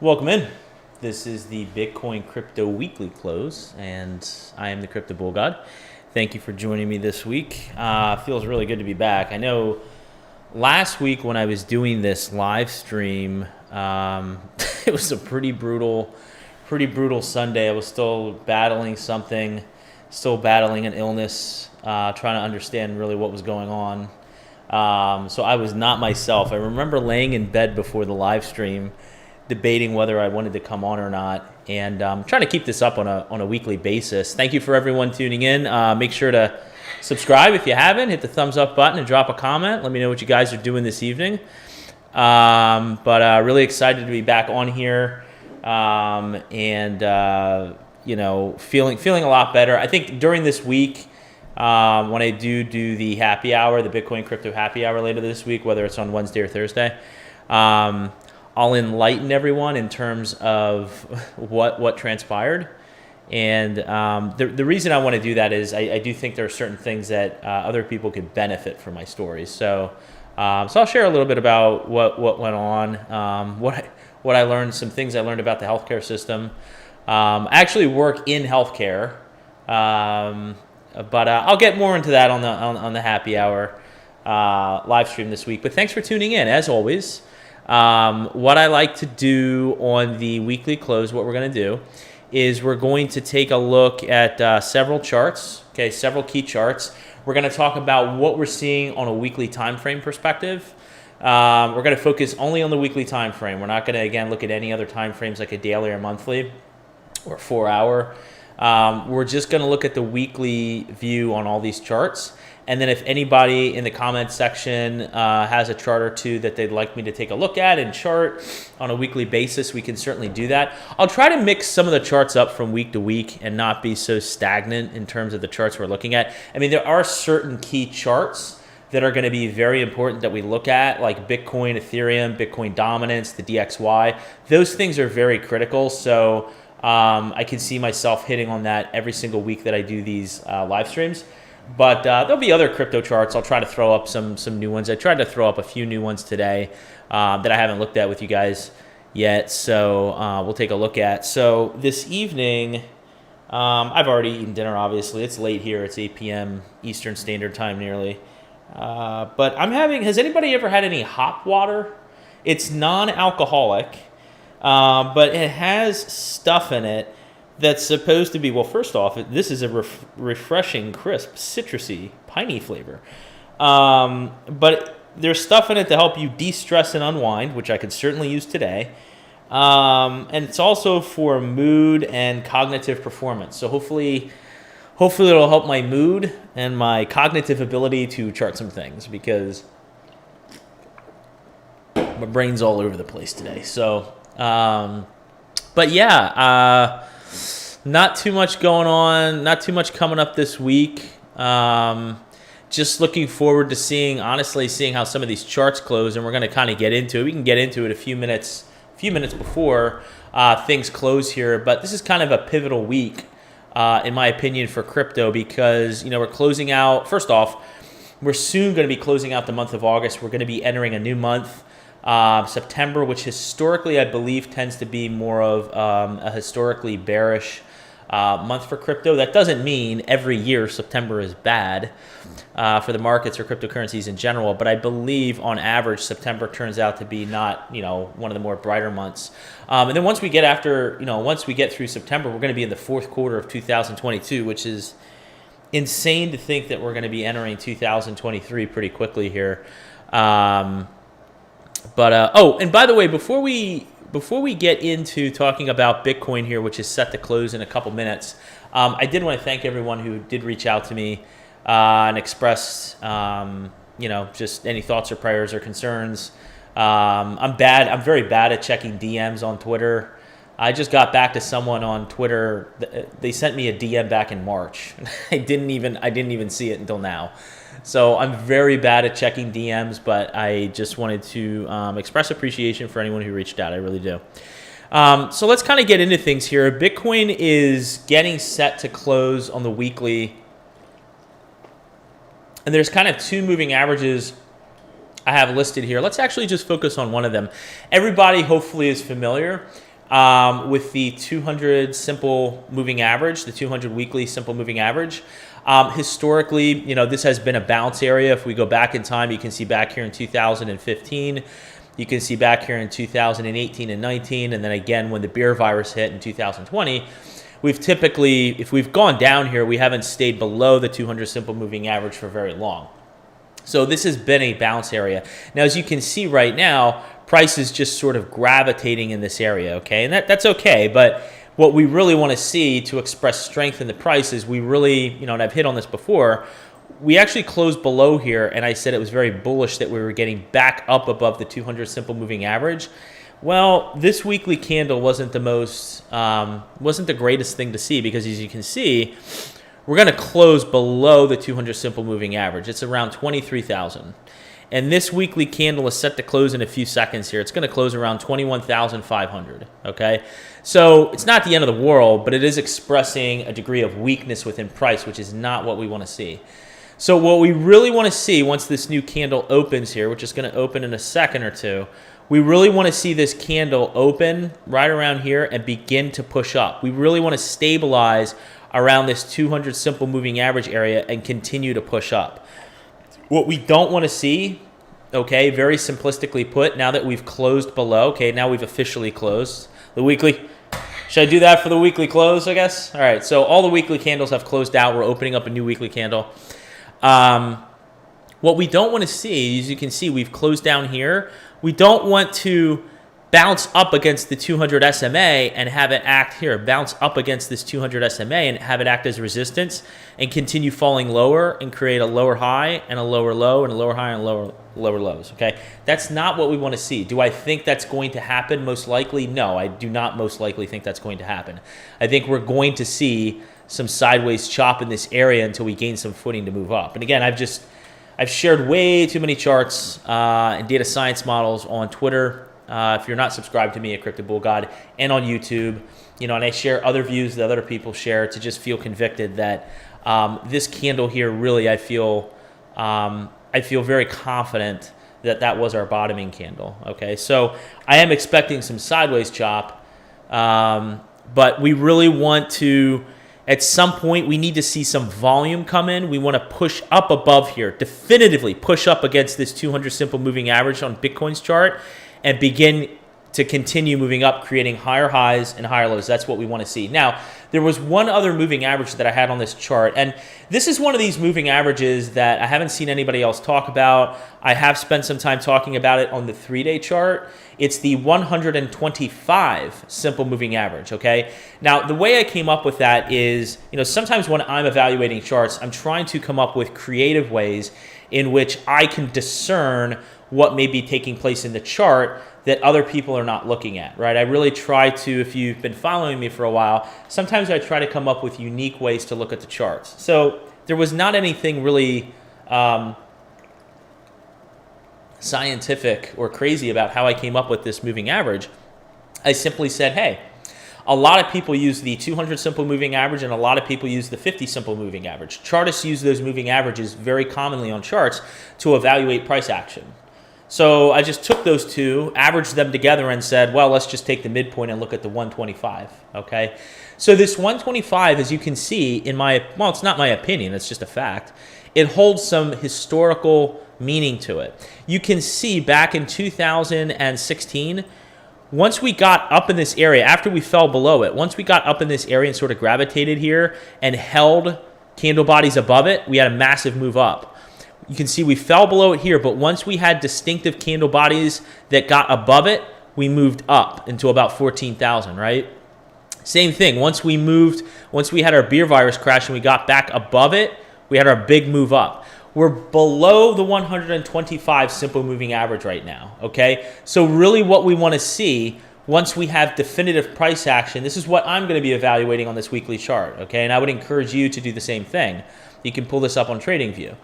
Welcome in. This is the Bitcoin Crypto Weekly Close, and I am the Crypto Bull God. Thank you for joining me this week. Feels really good to be back. I know last week when I was doing this live stream, it was a pretty brutal Sunday. I was still battling something, still battling an illness, trying to understand really what was going on. So I was not myself. I remember laying in bed before the live stream, debating whether I wanted to come on or not, and trying to keep this up on a weekly basis. Thank you for everyone tuning in. Make sure to subscribe if you haven't. Hit the thumbs up button and drop a comment. Let me know what you guys are doing this evening. But really excited to be back on here, and feeling a lot better. I think during this week, when I do the happy hour, the Bitcoin Crypto happy hour later this week, whether it's on Wednesday or Thursday, I'll enlighten everyone in terms of what transpired. And the reason I want to do that is I do think there are certain things that other people could benefit from my stories. So I'll share a little bit about what went on, what I learned, some things I learned about the healthcare system. I actually work in healthcare, but I'll get more into that on the happy hour live stream this week. But thanks for tuning in, as always. What I like to do on the weekly close, what we're going to do is we're going to take a look at several charts, several key charts. We're going to talk about what we're seeing on a weekly time frame perspective. We're going to focus only on the weekly time frame. We're not going to, again, look at any other time frames like a daily or monthly or 4 hour. We're just going to look at the weekly view on all these charts. And then if anybody in the comments section has a chart or two that they'd like me to take a look at and chart on a weekly basis, we can certainly do that. I'll try to mix some of the charts up from week to week and not be so stagnant in terms of the charts we're looking at. I mean, there are certain key charts that are going to be very important that we look at, like Bitcoin, Ethereum, Bitcoin dominance, the DXY. Those things are very critical. So I can see myself hitting on that every single week that I do these live streams. But there'll be other crypto charts. I'll try to throw up some new ones. I tried to throw up a few new ones today that I haven't looked at with you guys yet. So we'll take a look at. So this evening, I've already eaten dinner, obviously. It's late here. It's 8 p.m. Eastern Standard Time nearly. But has anybody ever had any hop water? It's non-alcoholic, but it has stuff in it that's supposed to be, well, first off, this is a refreshing, crisp, citrusy, piney flavor. But there's stuff in it to help you de-stress and unwind, which I could certainly use today. And it's also for mood and cognitive performance. So hopefully it'll help my mood and my cognitive ability to chart some things, because my brain's all over the place today. So, but yeah, not too much going on, not too much coming up this week. Just looking forward to seeing how some of these charts close, and we're going to kind of get into it. We can get into it a few minutes before things close here, but this is kind of a pivotal week, in my opinion, for crypto, because we're closing out. First off, we're soon going to be closing out the month of August. We're going to be entering a new month, September, which historically I believe tends to be more of a historically bearish month for crypto. That doesn't mean every year September is bad for the markets or cryptocurrencies in general, but I believe on average September turns out to be not one of the more brighter months. And then once we get through September, we're going to be in the fourth quarter of 2022, which is insane to think that we're going to be entering 2023 pretty quickly here. And by the way, before we get into talking about Bitcoin here, which is set to close in a couple minutes, I did want to thank everyone who did reach out to me and express, just any thoughts or prayers or concerns. I'm very bad at checking DMs on Twitter. I just got back to someone on Twitter. They sent me a DM back in March. I didn't even see it until now. So I'm very bad at checking DMs, but I just wanted to express appreciation for anyone who reached out. I really do. So let's kind of get into things here. Bitcoin is getting set to close on the weekly. And there's kind of two moving averages I have listed here. Let's actually just focus on one of them. Everybody hopefully is familiar with the 200 simple moving average, the 200 weekly simple moving average. Historically, this has been a bounce area. If we go back in time, you can see back here in 2015, you can see back here in 2018 and 19, and then again when the beer virus hit in 2020, we've typically, if we've gone down here, we haven't stayed below the 200 simple moving average for very long. So this has been a bounce area. Now, as you can see right now, price is just sort of gravitating in this area, okay? And that's okay, but what we really want to see to express strength in the price is we really, and I've hit on this before, we actually closed below here, and I said it was very bullish that we were getting back up above the 200 simple moving average. Well, this weekly candle wasn't the greatest thing to see, because as you can see, we're going to close below the 200 simple moving average. It's around 23,000. And this weekly candle is set to close in a few seconds here. It's going to close around 21,500, okay? So it's not the end of the world, but it is expressing a degree of weakness within price, which is not what we want to see. So what we really want to see once this new candle opens here, which is going to open in a second or two, we really want to see this candle open right around here and begin to push up. We really want to stabilize around this 200 simple moving average area and continue to push up. What we don't want to see, okay, very simplistically put, now that we've closed below, okay, now we've officially closed the weekly. Should I do that for the weekly close, I guess? All right, so all the weekly candles have closed out. We're opening up a new weekly candle. What we don't want to see, as you can see, we've closed down here. We don't want to bounce up against the 200 SMA and have it act here, bounce up against this 200 SMA and have it act as resistance and continue falling lower and create a lower high and a lower low and a lower high and lower lows, okay? That's not what we want to see. Do I think that's going to happen? Most likely, no. I do not most likely think that's going to happen. I think we're going to see some sideways chop in this area until we gain some footing to move up. And again, I've shared way too many charts and data science models on Twitter. If you're not subscribed to me at Crypto Bull God, and on YouTube, and I share other views that other people share to just feel convicted that this candle here really, I feel very confident that that was our bottoming candle. Okay, so I am expecting some sideways chop, but we really want to, at some point, we need to see some volume come in. We want to push up above here, definitively push up against this 200 simple moving average on Bitcoin's chart, and begin to continue moving up, creating higher highs and higher lows. That's what we want to see. Now, there was one other moving average that I had on this chart, and this is one of these moving averages that I haven't seen anybody else talk about. I have spent some time talking about it on the 3-day chart. It's the 125 simple moving average, okay? Now, the way I came up with that is, sometimes when I'm evaluating charts, I'm trying to come up with creative ways in which I can discern what may be taking place in the chart that other people are not looking at, right? I really try to, if you've been following me for a while, sometimes I try to come up with unique ways to look at the charts. So there was not anything really scientific or crazy about how I came up with this moving average. I simply said, hey, a lot of people use the 200 simple moving average and a lot of people use the 50 simple moving average. Chartists use those moving averages very commonly on charts to evaluate price action. So I just took those two, averaged them together, and said, well, let's just take the midpoint and look at the 125, okay? So this 125, as you can see, it's not my opinion, it's just a fact, it holds some historical meaning to it. You can see back in 2016, once we got up in this area, after we fell below it, once we got up in this area and sort of gravitated here and held candle bodies above it, we had a massive move up. You can see we fell below it here, but once we had distinctive candle bodies that got above it, we moved up into about 14,000, right? Same thing. Once we had our beer virus crash and we got back above it, we had our big move up. We're below the 125 simple moving average right now, okay? So really what we want to see once we have definitive price action, this is what I'm going to be evaluating on this weekly chart, okay? And I would encourage you to do the same thing. You can pull this up on TradingView.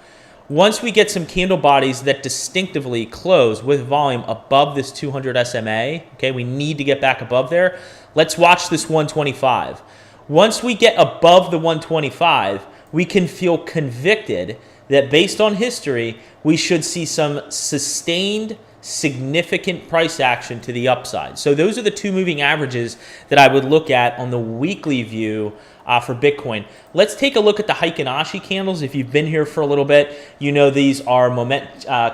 Once we get some candle bodies that distinctively close with volume above this 200 SMA, okay, we need to get back above there. Let's watch this 125. Once we get above the 125, we can feel convicted that based on history, we should see some sustained significant price action to the upside. So those are the two moving averages that I would look at on the weekly view for Bitcoin. Let's take a look at the Heikin Ashi candles. If you've been here for a little bit, you know these are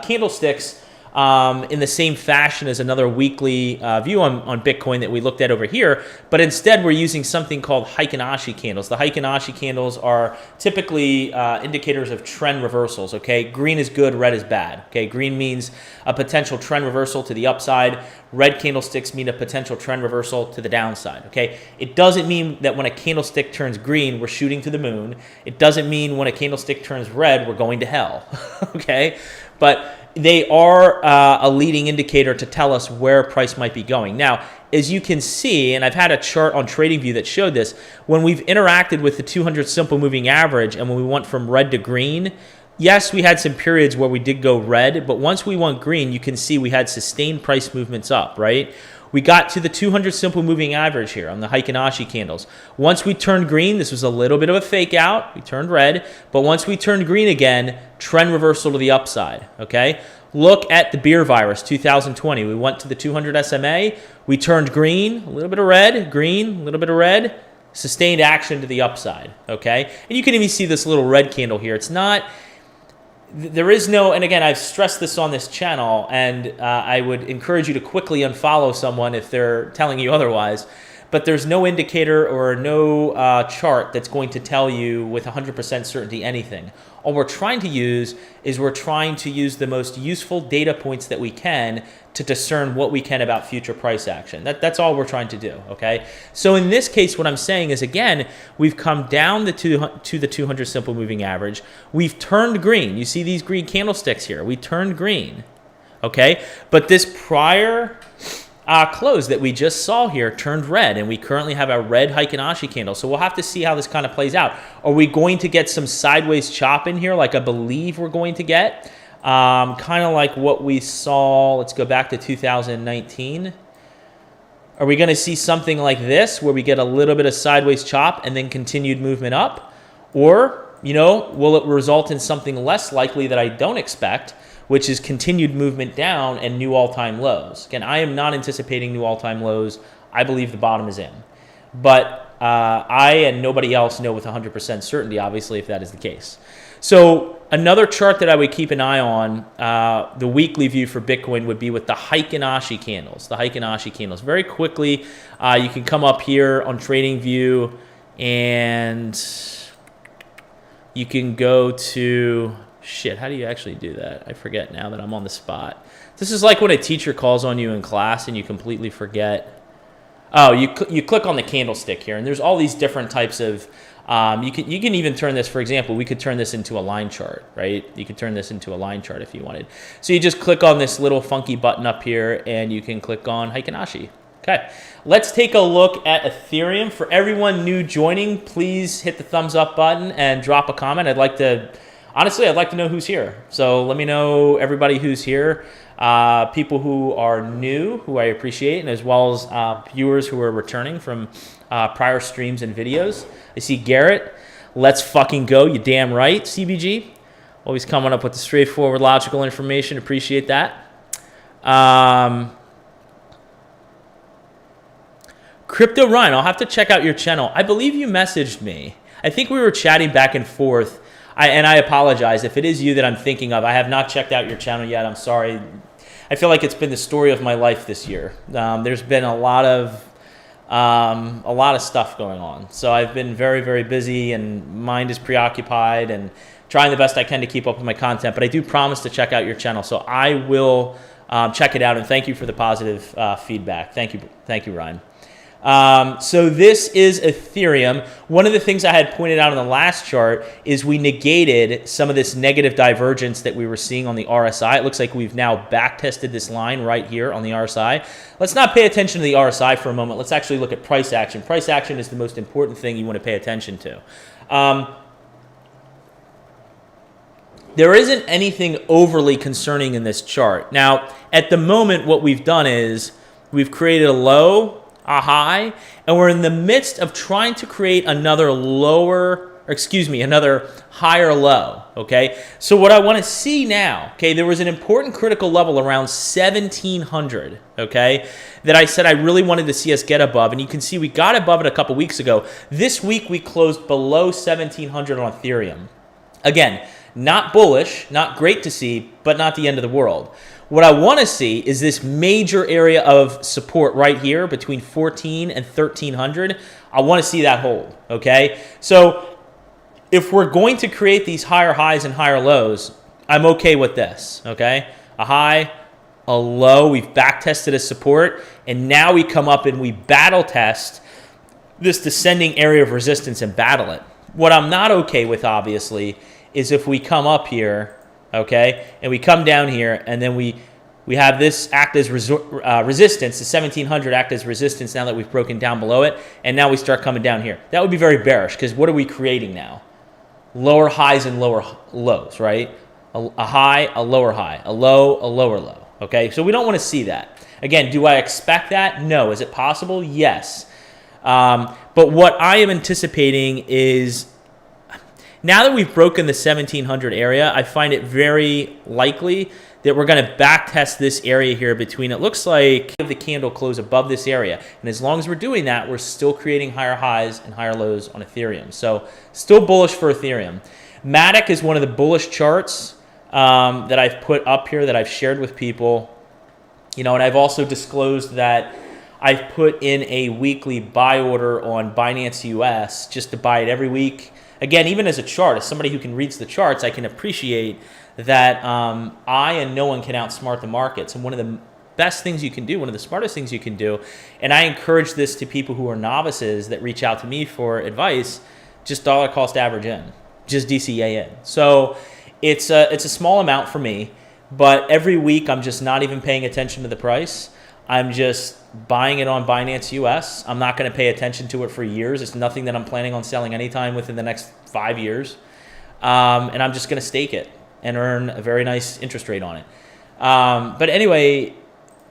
candlesticks in the same fashion as another weekly view on Bitcoin that we looked at over here, but instead we're using something called Heikin Ashi candles. The Heikin Ashi candles are typically indicators of trend reversals, okay? Green is good, red is bad, okay? Green means a potential trend reversal to the upside. Red candlesticks mean a potential trend reversal to the downside, okay? It doesn't mean that when a candlestick turns green, we're shooting to the moon. It doesn't mean when a candlestick turns red, we're going to hell, okay? But they are a leading indicator to tell us where price might be going. Now, as you can see, and I've had a chart on TradingView that showed this, when we've interacted with the 200 simple moving average and when we went from red to green, yes, we had some periods where we did go red, but once we went green, you can see we had sustained price movements up, right? We got to the 200 simple moving average here on the Heikin Ashi candles. Once we turned green, this was a little bit of a fake out. We turned red, but once we turned green again, trend reversal to the upside, okay? Look at the beer virus 2020. We went to the 200 SMA. We turned green, a little bit of red, green, a little bit of red, sustained action to the upside, okay? And you can even see this little red candle here. It's not... There is no, and again, I've stressed this on this channel, and I would encourage you to quickly unfollow someone if they're telling you otherwise, but there's no indicator or no chart that's going to tell you with 100% certainty anything. All we're trying to use is we're trying to use the most useful data points that we can to discern what we can about future price action. That's all we're trying to do, okay? So in this case, what I'm saying is, again, we've come down to the 200 simple moving average. We've turned green. You see these green candlesticks here. We turned green, okay? But this prior close that we just saw here turned red, and we currently have a red Heikin Ashi candle. So we'll have to see how this kind of plays out. Are we going to get some sideways chop in here like I believe we're going to get? Kind of like what we saw, let's go back to 2019. Are we going to see something like this where we get a little bit of sideways chop and then continued movement up? Or, you know, will it result in something less likely that I don't expect, which is continued movement down and new all-time lows? Again, I am not anticipating new all-time lows. I believe the bottom is in. But I and nobody else know with 100% certainty, obviously, if that is the case. So another chart that I would keep an eye on, the weekly view for Bitcoin, would be with the Heikin Ashi candles. The Heikin Ashi candles. Very quickly, you can come up here on TradingView and you can go to... Shit, how do you actually do that? I forget now that I'm on the spot. This is like when a teacher calls on you in class and you completely forget. Oh, you click on the candlestick here, and there's all these different types of... you can even turn this, for example, we could turn this into a line chart, right? You could turn this into a line chart if you wanted. So you just click on this little funky button up here, and you can click on Heikin Ashi. Okay, let's take a look at Ethereum. For everyone new joining, please hit the thumbs up button and drop a comment. Honestly, I'd like to know who's here. So let me know, everybody who's here, people who are new, who I appreciate, and as well as viewers who are returning from prior streams and videos. I see Garrett. Let's fucking go. You damn right, CBG. Always coming up with the straightforward, logical information. Appreciate that. Crypto Ryan, I'll have to check out your channel. I believe you messaged me. I think we were chatting back and forth. And I apologize if it is you that I'm thinking of. I have not checked out your channel yet. I'm sorry. I feel like it's been the story of my life this year. There's been a lot of stuff going on. So I've been very, very busy, and mind is preoccupied, and trying the best I can to keep up with my content. But I do promise to check out your channel. So I will check it out, and thank you for the positive feedback. Thank you, Ryan. So this is Ethereum. One of the things I had pointed out on the last chart is we negated some of this negative divergence that we were seeing on the RSI. It looks like we've now back tested this line right here on the RSI. Let's not pay attention to the RSI for a moment. Let's actually look at price action. Price action is the most important thing you want to pay attention to. There isn't anything overly concerning in this chart. Now, at the moment, what we've done is we've created a low, a high, and we're in the midst of trying to create another lower or excuse me, another higher low, okay? So what I want to see now, okay, there was an important critical level around 1700, okay, that I said I really wanted to see us get above, and you can see we got above it a couple weeks ago. This week we closed below 1700 on Ethereum. Again, not bullish, not great to see, but not the end of the world. What I want to see is this major area of support right here between 14 and 1300. I want to see that hold, okay? So if we're going to create these higher highs and higher lows, I'm okay with this, okay? A high, a low, we've back tested a support, and now we come up and we battle test this descending area of resistance and battle it. What I'm not okay with, obviously, is if we come up here, okay, and we come down here, and then we have this act as resistance, the 1700 act as resistance now that we've broken down below it, and now we start coming down here. That would be very bearish, because what are we creating now? Lower highs and lower lows, right? A high, a lower high, a low, a lower low, okay? So we don't want to see that. Again, do I expect that? No. Is it possible? Yes. But what I am anticipating is, now that we've broken the 1700 area, I find it very likely that we're going to back test this area here between, it looks like the candle close above this area. And as long as we're doing that, we're still creating higher highs and higher lows on Ethereum. So still bullish for Ethereum. Matic is one of the bullish charts that I've put up here that I've shared with people. You know, and I've also disclosed that I've put in a weekly buy order on Binance US just to buy it every week. Again, even as a chart, as somebody who can read the charts, I can appreciate that I and no one can outsmart the markets. And one of the best things you can do, one of the smartest things you can do, and I encourage this to people who are novices that reach out to me for advice, just dollar cost average in, just DCA in. So it's a small amount for me, but every week I'm just not even paying attention to the price. I'm just buying it on Binance US. I'm not going to pay attention to it for years. It's nothing that I'm planning on selling anytime within the next 5 years. And I'm just going to stake it and earn a very nice interest rate on it. But anyway,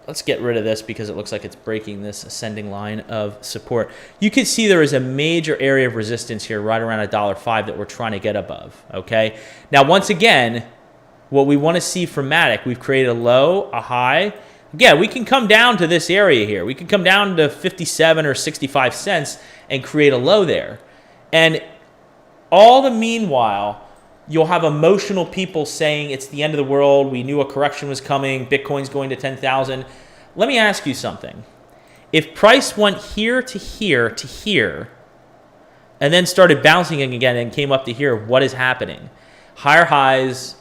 let's get rid of this because it looks like it's breaking this ascending line of support. You can see there is a major area of resistance here right around $1.05 that we're trying to get above, okay? Now, once again, what we want to see from Matic, we've created a low, a high. Again, we can come down to this area here. We can come down to 57 or 65 cents and create a low there. And all the meanwhile, you'll have emotional people saying it's the end of the world. We knew a correction was coming. Bitcoin's going to 10,000. Let me ask you something. If price went here to here to here and then started bouncing again and came up to here, what is happening? Higher highs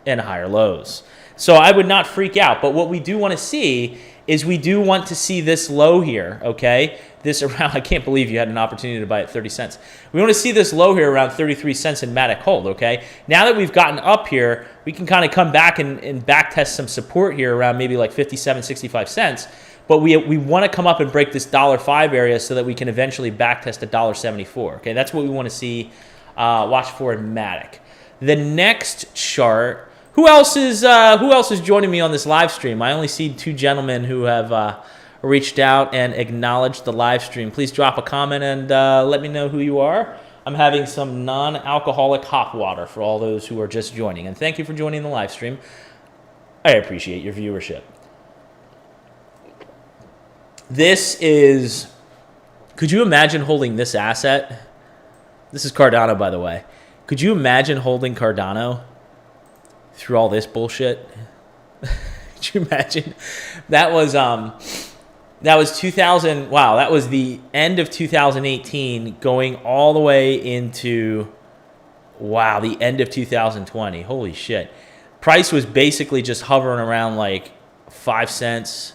and higher lows. So I would not freak out. But what we do want to see is we do want to see this low here, okay? This around, I can't believe you had an opportunity to buy at 30 cents. We want to see this low here around 33 cents in Matic hold, okay? Now that we've gotten up here, we can kind of come back and back test some support here around maybe like 57, 65 cents. But we want to come up and break this $1.05 area so that we can eventually back test $1.74, okay? That's what we want to see, watch for in Matic. The next chart, who else is joining me on this live stream? I only see two gentlemen who have reached out and acknowledged the live stream. Please drop a comment and let me know who you are. I'm having some non-alcoholic hot water for all those who are just joining. And thank you for joining the live stream. I appreciate your viewership. This is, could you imagine holding this asset? This is Cardano, by the way. Could you imagine holding Cardano through all this bullshit? Could you imagine? That was 2000. Wow, that was the end of 2018 going all the way into, wow, the end of 2020. Holy shit. Price was basically just hovering around like 5 cents,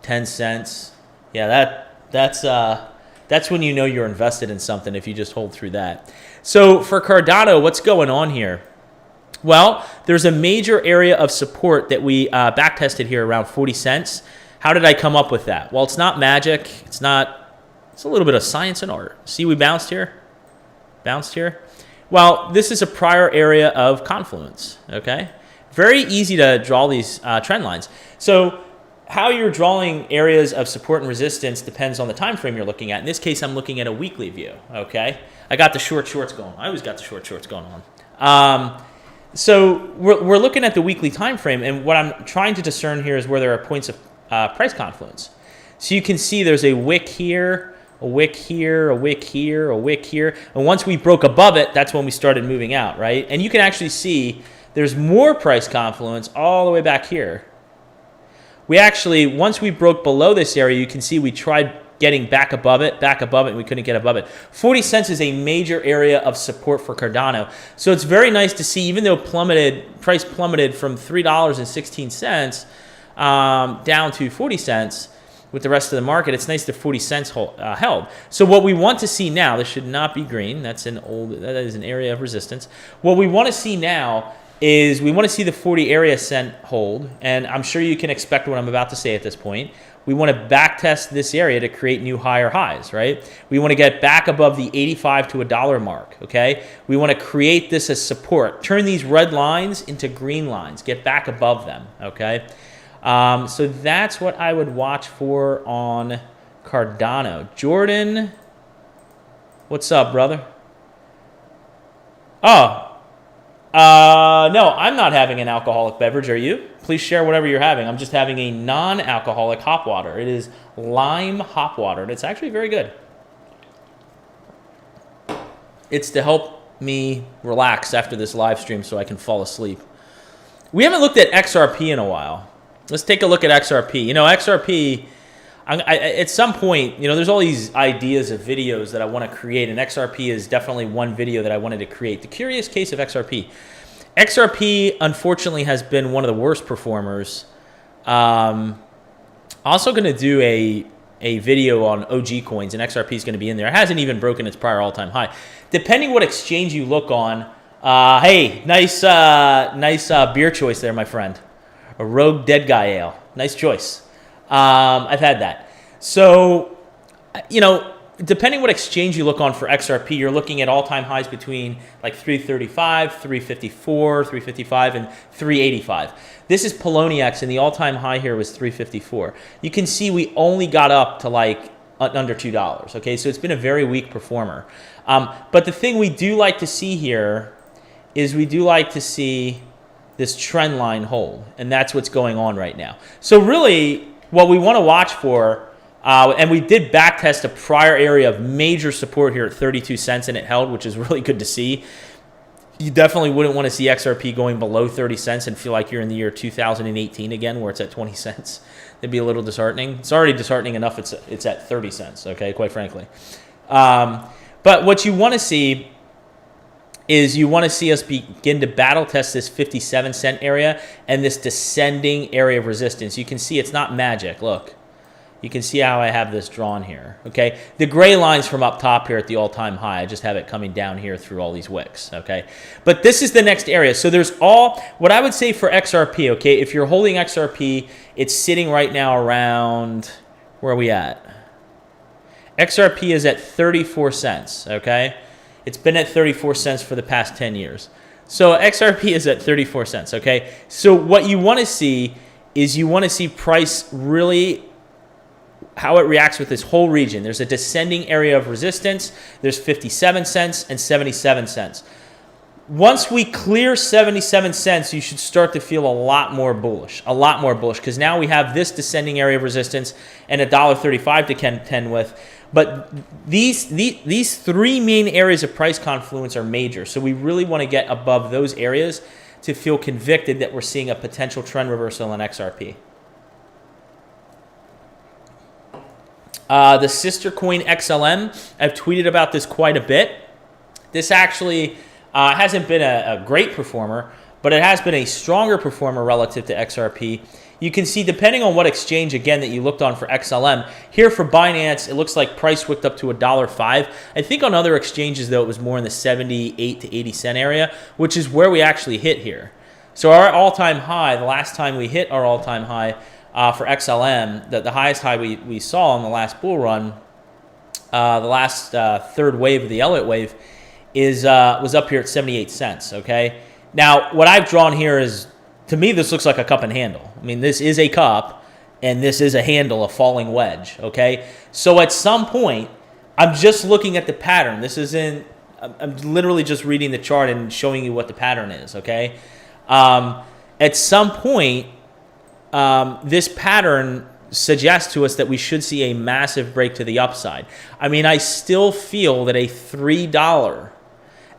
10 cents. Yeah, that's when you know you're invested in something, if you just hold through that. So for Cardano, what's going on here? Well, there's a major area of support that we back tested here around 40 cents. How did I come up with that? Well, it's not magic. It's a little bit of science and art. See, we bounced here. Well, this is a prior area of confluence, okay? Very easy to draw these trend lines. So how you're drawing areas of support and resistance depends on the time frame you're looking at. In this case, I'm looking at a weekly view, okay? I got the shorts going on. I always got the shorts going on. So we're looking at the weekly time frame, and what I'm trying to discern here is where there are points of price confluence. So you can see there's a wick here, a wick here, a wick here, a wick here, and once we broke above it, that's when we started moving out, right? And you can actually see there's more price confluence all the way back here. We actually, once we broke below this area, you can see we tried getting back above it, and we couldn't get above it. 40 cents is a major area of support for Cardano. So it's very nice to see, even though price plummeted from $3.16 down to 40 cents with the rest of the market, it's nice that 40 cents held. So what we want to see now, this should not be green. That is an area of resistance. What we want to see now is we want to see the 40 area cent hold, and I'm sure you can expect what I'm about to say at this point. We want to back test this area to create new higher highs, right? We want to get back above the 85 to $1 mark, okay? We want to create this as support. Turn these red lines into green lines. Get back above them, okay? So that's what I would watch for on Cardano. Jordan, what's up, brother? No, I'm not having an alcoholic beverage. Are you? Please share whatever you're having. I'm just having a non-alcoholic hop water. It is lime hop water, and it's actually very good. It's to help me relax after this live stream so I can fall asleep. We haven't looked at XRP in a while. Let's take a look at XRP. You know, XRP, at some point, you know, there's all these ideas of videos that I want to create, and XRP is definitely one video that I wanted to create. The curious case of XRP. XRP, unfortunately, has been one of the worst performers. Also going to do a video on OG coins, and XRP is going to be in there. It hasn't even broken its prior all-time high. Depending what exchange you look on, hey, nice beer choice there, my friend. A Rogue Dead Guy Ale. Nice choice. I've had that. So, you know, depending what exchange you look on for XRP, you're looking at all-time highs between like 335, 354, 355, and 385. This is Poloniex, and the all-time high here was 354. You can see we only got up to like under $2, okay? So it's been a very weak performer. But the thing we do like to see here is we do like to see this trend line hold, and that's what's going on right now. So really, what we want to watch for, and we did backtest a prior area of major support here at 32 cents, and it held, which is really good to see. You definitely wouldn't want to see XRP going below 30 cents and feel like you're in the year 2018 again, where it's at 20 cents. It'd be a little disheartening. It's already disheartening enough it's at 30 cents, okay, quite frankly. But what you want to see is you want to see us begin to battle test this 57 cent area and this descending area of resistance. You can see it's not magic. Look, you can see how I have this drawn here, okay? The gray line's from up top here at the all-time high. I just have it coming down here through all these wicks, okay? But this is the next area. So there's what I would say for XRP, okay? If you're holding XRP, it's sitting right now around, where are we at? XRP is at 34 cents, okay? It's been at 34 cents for the past 10 years. So XRP is at 34 cents, okay? So what you want to see is you want to see price really, how it reacts with this whole region. There's a descending area of resistance. There's 57 cents and 77 cents. Once we clear 77 cents, you should start to feel a lot more bullish, because now we have this descending area of resistance and $1.35 to contend with. But these three main areas of price confluence are major. So we really want to get above those areas to feel convicted that we're seeing a potential trend reversal in XRP. The sister coin XLM, I've tweeted about this quite a bit. This actually hasn't been a great performer, but it has been a stronger performer relative to XRP. You can see, depending on what exchange, again, that you looked on for XLM, here for Binance, it looks like price wicked up to $1.05. I think on other exchanges, though, it was more in the 78 to 80 cent area, which is where we actually hit here. So our all-time high, the last time we hit our all-time high for XLM, the highest high we saw in the last bull run, the last third wave of the Elliott wave, was up here at 78 cents, okay? Now, what I've drawn here is, to me, this looks like a cup and handle. I mean, this is a cup, and this is a handle, a falling wedge, okay? So at some point, I'm just looking at the pattern. This isn't, I'm literally just reading the chart and showing you what the pattern is, okay? At some point, this pattern suggests to us that we should see a massive break to the upside. I mean, I still feel that a $3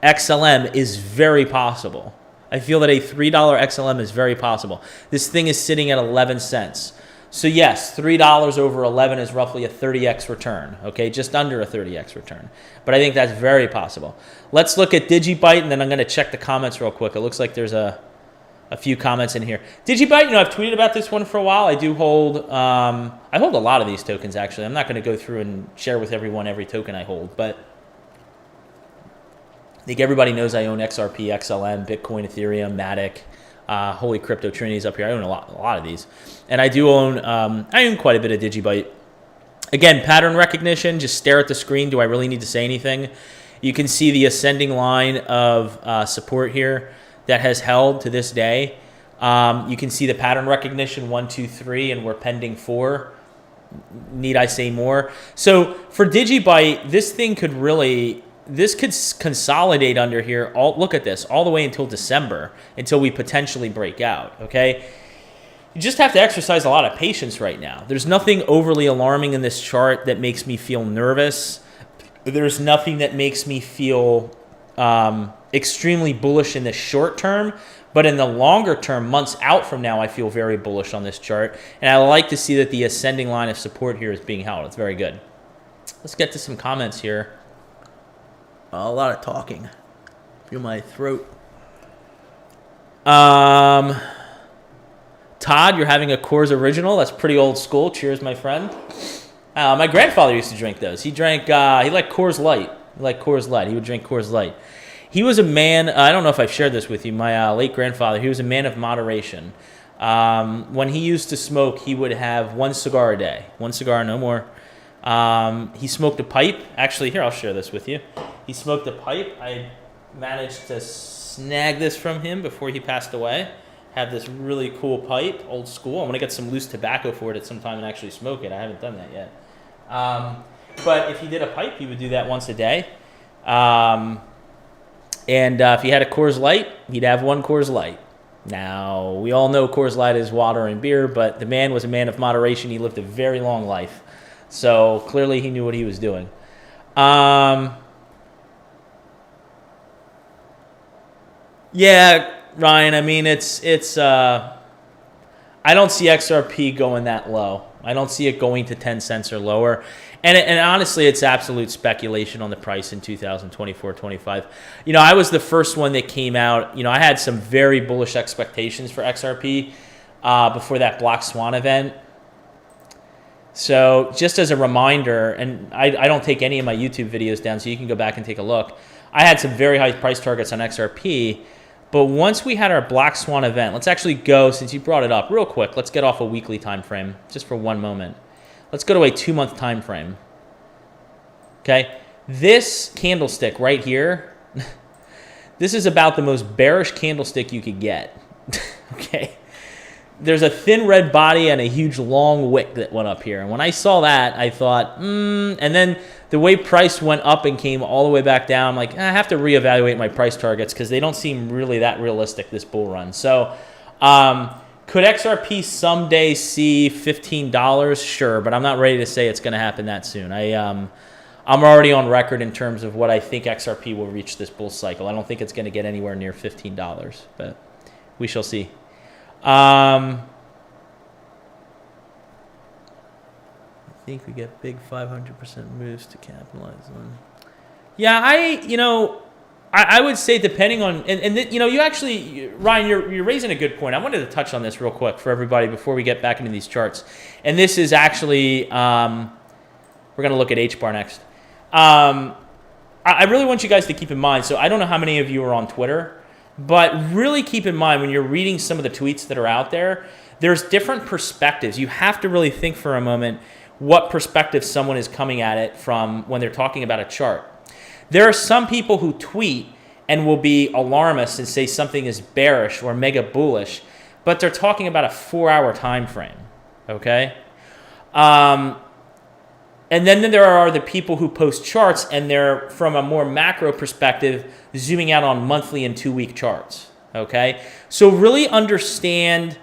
XLM is very possible. I feel that a $3 XLM is very possible. This thing is sitting at 11 cents. So yes, $3 over 11 is roughly a 30x return, okay? Just under a 30x return. But I think that's very possible. Let's look at DigiByte, and then I'm going to check the comments real quick. It looks like there's a few comments in here. DigiByte, I've tweeted about this one for a while. I do hold, I hold a lot of these tokens, actually. I'm not going to go through and share with everyone every token I hold, but I think everybody knows I own XRP, XLM, Bitcoin, Ethereum, Matic, Holy Crypto Trinity's up here. I own a lot of these. And I do own, I own quite a bit of DigiByte. Again, pattern recognition, just stare at the screen. Do I really need to say anything? You can see the ascending line of support here that has held to this day. You can see the pattern recognition, 1, 2, 3, and we're pending 4. Need I say more? So for DigiByte, this thing could really, this could consolidate under here. Look at this, all the way until December, until we potentially break out, okay? You just have to exercise a lot of patience right now. There's nothing overly alarming in this chart that makes me feel nervous. There's nothing that makes me feel extremely bullish in the short term, but in the longer term, months out from now, I feel very bullish on this chart. And I like to see that the ascending line of support here is being held. It's very good. Let's get to some comments here. A lot of talking. Feel my throat. Todd, you're having a Coors Original. That's pretty old school. Cheers, my friend. My grandfather used to drink those. He drank, he liked Coors Light. He liked Coors Light. He would drink Coors Light. He was a man, I don't know if I've shared this with you, my late grandfather, he was a man of moderation. When he used to smoke, he would have 1 cigar a day. 1 cigar, no more. He smoked a pipe. Actually, here, I'll share this with you. He smoked a pipe. I managed to snag this from him before he passed away. Have this really cool pipe, old school. I'm going to get some loose tobacco for it at some time and actually smoke it. I haven't done that yet. But if he did a pipe, he would do that once a day. And if he had a Coors Light, he'd have 1 Coors Light. Now, we all know Coors Light is water and beer, but the man was a man of moderation. He lived a very long life. So clearly he knew what he was doing. Yeah, Ryan, I mean, it's I don't see XRP going that low. I don't see it going to 10 cents or lower. And honestly, it's absolute speculation on the price in 2024-25. I was the first one that came out. I had some very bullish expectations for XRP before that Black Swan event. So just as a reminder, and I don't take any of my YouTube videos down, so you can go back and take a look. I had some very high price targets on XRP. But once we had our Black Swan event, let's actually go, since you brought it up, real quick. Let's get off a weekly time frame just for one moment. Let's go to a 2-month time frame. Okay, this candlestick right here, this is about the most bearish candlestick you could get. Okay, there's a thin red body and a huge long wick that went up here. And when I saw that, I thought, and then the way price went up and came all the way back down, I'm like, I have to reevaluate my price targets because they don't seem really that realistic, this bull run. So could XRP someday see $15? Sure, but I'm not ready to say it's going to happen that soon. I'm already on record in terms of what I think XRP will reach this bull cycle. I don't think it's going to get anywhere near $15, but we shall see. I think we get big 500% moves to capitalize on. Yeah, I would say depending on, you actually, Ryan, you're raising a good point. I wanted to touch on this real quick for everybody before we get back into these charts. And this is actually, we're going to look at HBAR next. I really want you guys to keep in mind, so I don't know how many of you are on Twitter, but really keep in mind when you're reading some of the tweets that are out there, there's different perspectives. You have to really think for a moment what perspective someone is coming at it from when they're talking about a chart. There are some people who tweet and will be alarmist and say something is bearish or mega bullish, but they're talking about a 4-hour time frame. okay? And then there are the people who post charts, and they're, from a more macro perspective, zooming out on monthly and 2-week charts, okay? So really understand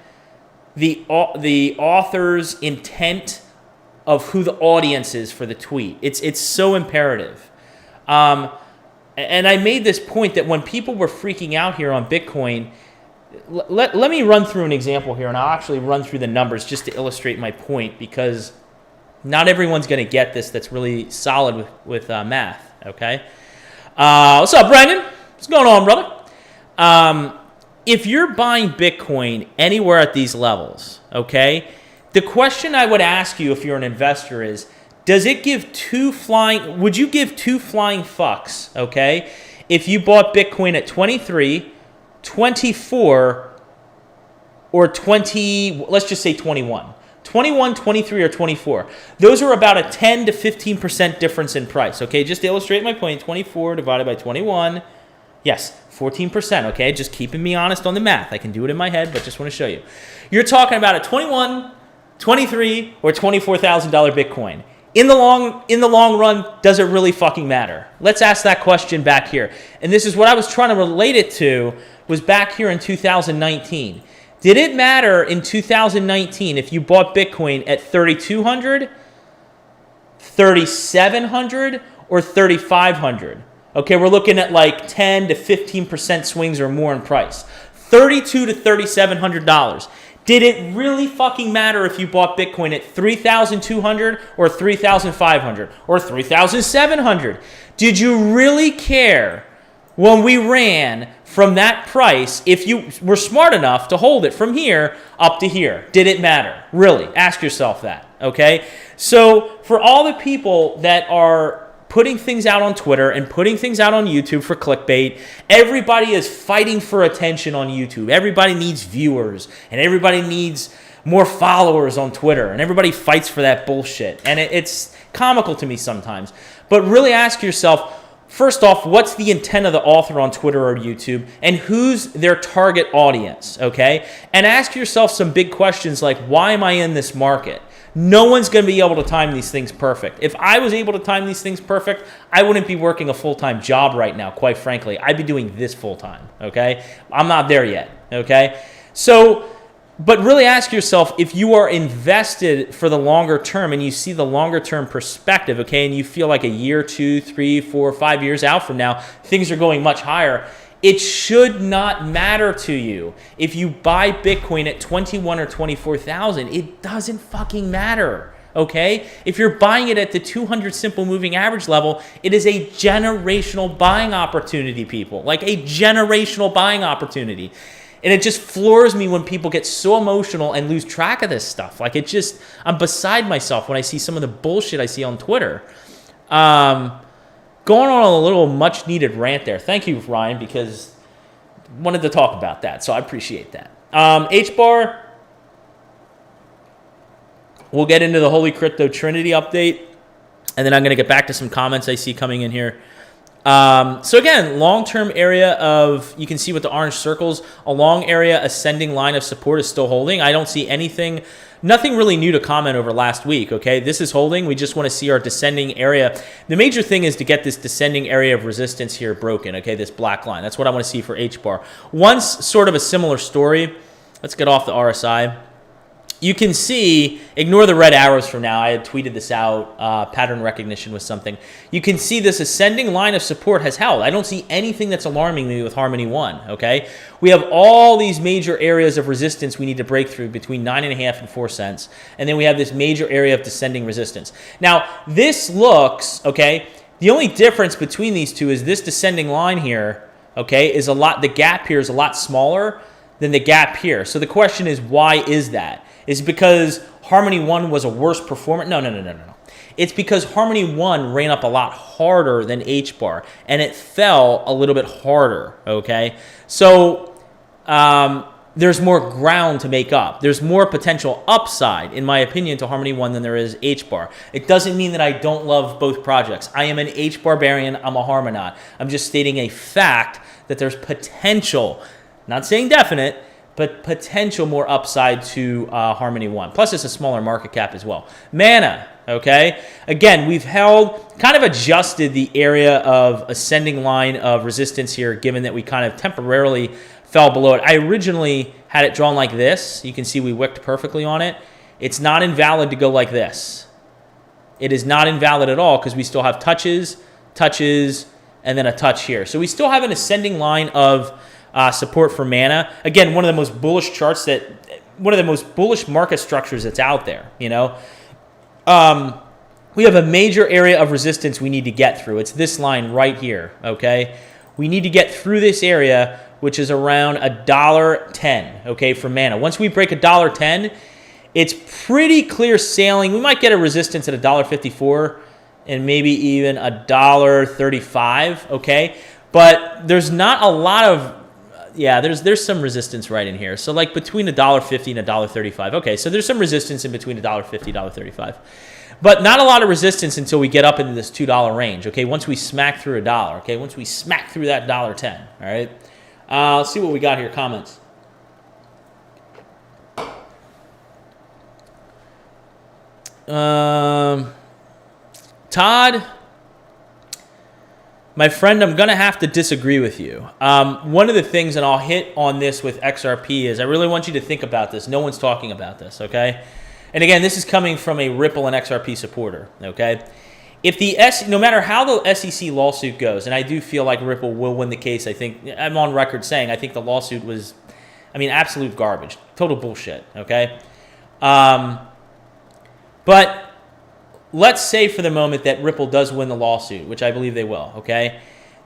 the author's intent of who the audience is for the tweet. It's so imperative. And I made this point that when people were freaking out here on Bitcoin, let me run through an example here, and I'll actually run through the numbers just to illustrate my point, because not everyone's going to get this that's really solid with math, okay? What's up, Brendan? What's going on, brother? If you're buying Bitcoin anywhere at these levels, okay, the question I would ask you if you're an investor is, would you give two flying fucks, okay, if you bought Bitcoin at 23, 24, or 20, let's just say 21. 21, 23, or 24. Those are about a 10 to 15% difference in price, okay? Just to illustrate my point, 24 divided by 21, yes, 14%, okay? Just keeping me honest on the math. I can do it in my head, but just want to show you. You're talking about a 21, 23, or $24,000 Bitcoin. In the long run, does it really fucking matter? Let's ask that question back here. And this is what I was trying to relate it to, was back here in 2019. Did it matter in 2019 if you bought Bitcoin at 3,200, 3,700, or 3,500? Okay, we're looking at like 10 to 15% swings or more in price. $3,200 to $3,700. Did it really fucking matter if you bought Bitcoin at 3,200 or 3,500 or 3,700? Did you really care when we ran from that price, if you were smart enough to hold it from here up to here? Did it matter? Really? Ask yourself that, okay? So for all the people that are putting things out on Twitter and putting things out on YouTube for clickbait, everybody is fighting for attention on YouTube. Everybody needs viewers, and everybody needs more followers on Twitter, and everybody fights for that bullshit. And it's comical to me sometimes. But really ask yourself, first off, what's the intent of the author on Twitter or YouTube, and who's their target audience, okay? And ask yourself some big questions like, why am I in this market? No one's going to be able to time these things perfect. If I was able to time these things perfect, I wouldn't be working a full-time job right now, quite frankly. I'd be doing this full-time, okay? I'm not there yet, okay? So, but really ask yourself, if you are invested for the longer term and you see the longer term perspective, okay, and you feel like a year, 2, 3, 4, 5 years out from now, things are going much higher, it should not matter to you if you buy Bitcoin at 21 or 24,000. It doesn't fucking matter, okay? If you're buying it at the 200 simple moving average level, it is a generational buying opportunity, people. Like a generational buying opportunity. And it just floors me when people get so emotional and lose track of this stuff. Like I'm beside myself when I see some of the bullshit I see on Twitter. Going on a little much needed rant there. Thank you, Ryan, because I wanted to talk about that. So I appreciate that. HBAR, we'll get into the Holy Crypto Trinity update. And then I'm going to get back to some comments I see coming in here. So again, long-term area of, you can see with the orange circles, a long area ascending line of support is still holding. I don't see nothing really new to comment over last week, okay? This is holding. We just want to see our descending area. The major thing is to get this descending area of resistance here broken, okay? This black line. That's what I want to see for HBAR. Once sort of a similar story. Let's get off the RSI. You can see, ignore the red arrows from now. I had tweeted this out. Pattern recognition was something. You can see this ascending line of support has held. I don't see anything that's alarming me with Harmony One, okay? We have all these major areas of resistance we need to break through between 9.5 and 4 cents. And then we have this major area of descending resistance. Now, this looks, okay, the only difference between these two is this descending line here, okay, the gap here is a lot smaller than the gap here. So the question is, why is that? Is it because Harmony One was a worse performer? No. It's because Harmony One ran up a lot harder than HBAR, and it fell a little bit harder, okay? So there's more ground to make up. There's more potential upside, in my opinion, to Harmony One than there is HBAR. It doesn't mean that I don't love both projects. I am an HBAR-barian. I'm a Harmonaut. I'm just stating a fact that there's potential, not saying definite, but potential more upside to Harmony One. Plus, it's a smaller market cap as well. Mana, okay? Again, we've kind of adjusted the area of ascending line of resistance here, given that we kind of temporarily fell below it. I originally had it drawn like this. You can see we wicked perfectly on it. It's not invalid to go like this. It is not invalid at all because we still have touches, and then a touch here. So we still have an ascending line of support for Mana. Again, one of the most bullish charts one of the most bullish market structures that's out there, you know. We have a major area of resistance we need to get through. It's this line right here, okay? We need to get through this area, which is around $1.10, okay, for Mana. Once we break $1.10, it's pretty clear sailing. We might get a resistance at $1.54 and maybe even $1.35, okay? But there's not a lot of, there's some resistance right in here. So like between $1.50 and $1.35. Okay, so there's some resistance in between $1.50, $1.35. But not a lot of resistance until we get up into this $2 range, okay? Once we smack through $1, okay? Once we smack through that $1.10, all right? Let's see what we got here, comments. Todd, my friend, I'm going to have to disagree with you. One of the things, and I'll hit on this with XRP, is I really want you to think about this. No one's talking about this, okay? And again, this is coming from a Ripple and XRP supporter, okay? If no matter how the SEC lawsuit goes, and I do feel like Ripple will win the case, I think, I'm on record saying I think the lawsuit was, absolute garbage, total bullshit, okay? But let's say for the moment that Ripple does win the lawsuit, which I believe they will, okay?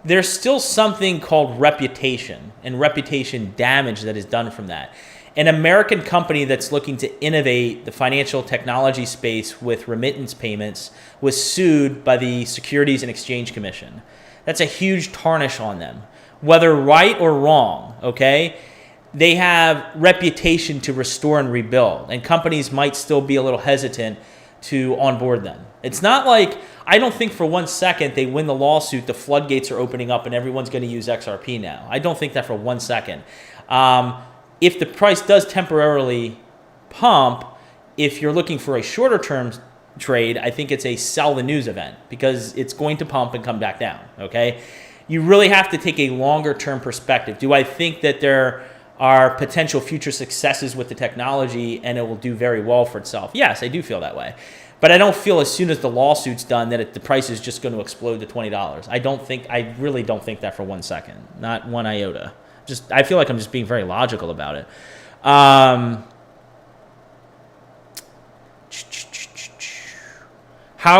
There's still something called reputation and reputation damage that is done from that. An American company that's looking to innovate the financial technology space with remittance payments was sued by the Securities and Exchange Commission. That's a huge tarnish on them. Whether right or wrong, okay? They have reputation to restore and rebuild, and companies might still be a little hesitant to onboard them. It's not like, I don't think for 1 second they win the lawsuit, the floodgates are opening up and everyone's going to use XRP now. I don't think that for 1 second. If the price does temporarily pump, if you're looking for a shorter term trade, I think it's a sell the news event because it's going to pump and come back down, okay? You really have to take a longer term perspective. Do I think that there are potential future successes with the technology and it will do very well for itself? Yes, I do feel that way. But I don't feel as soon as the lawsuit's done that the price is just going to explode to $20. I really don't think that for 1 second, not one iota. I feel like I'm just being very logical about it. How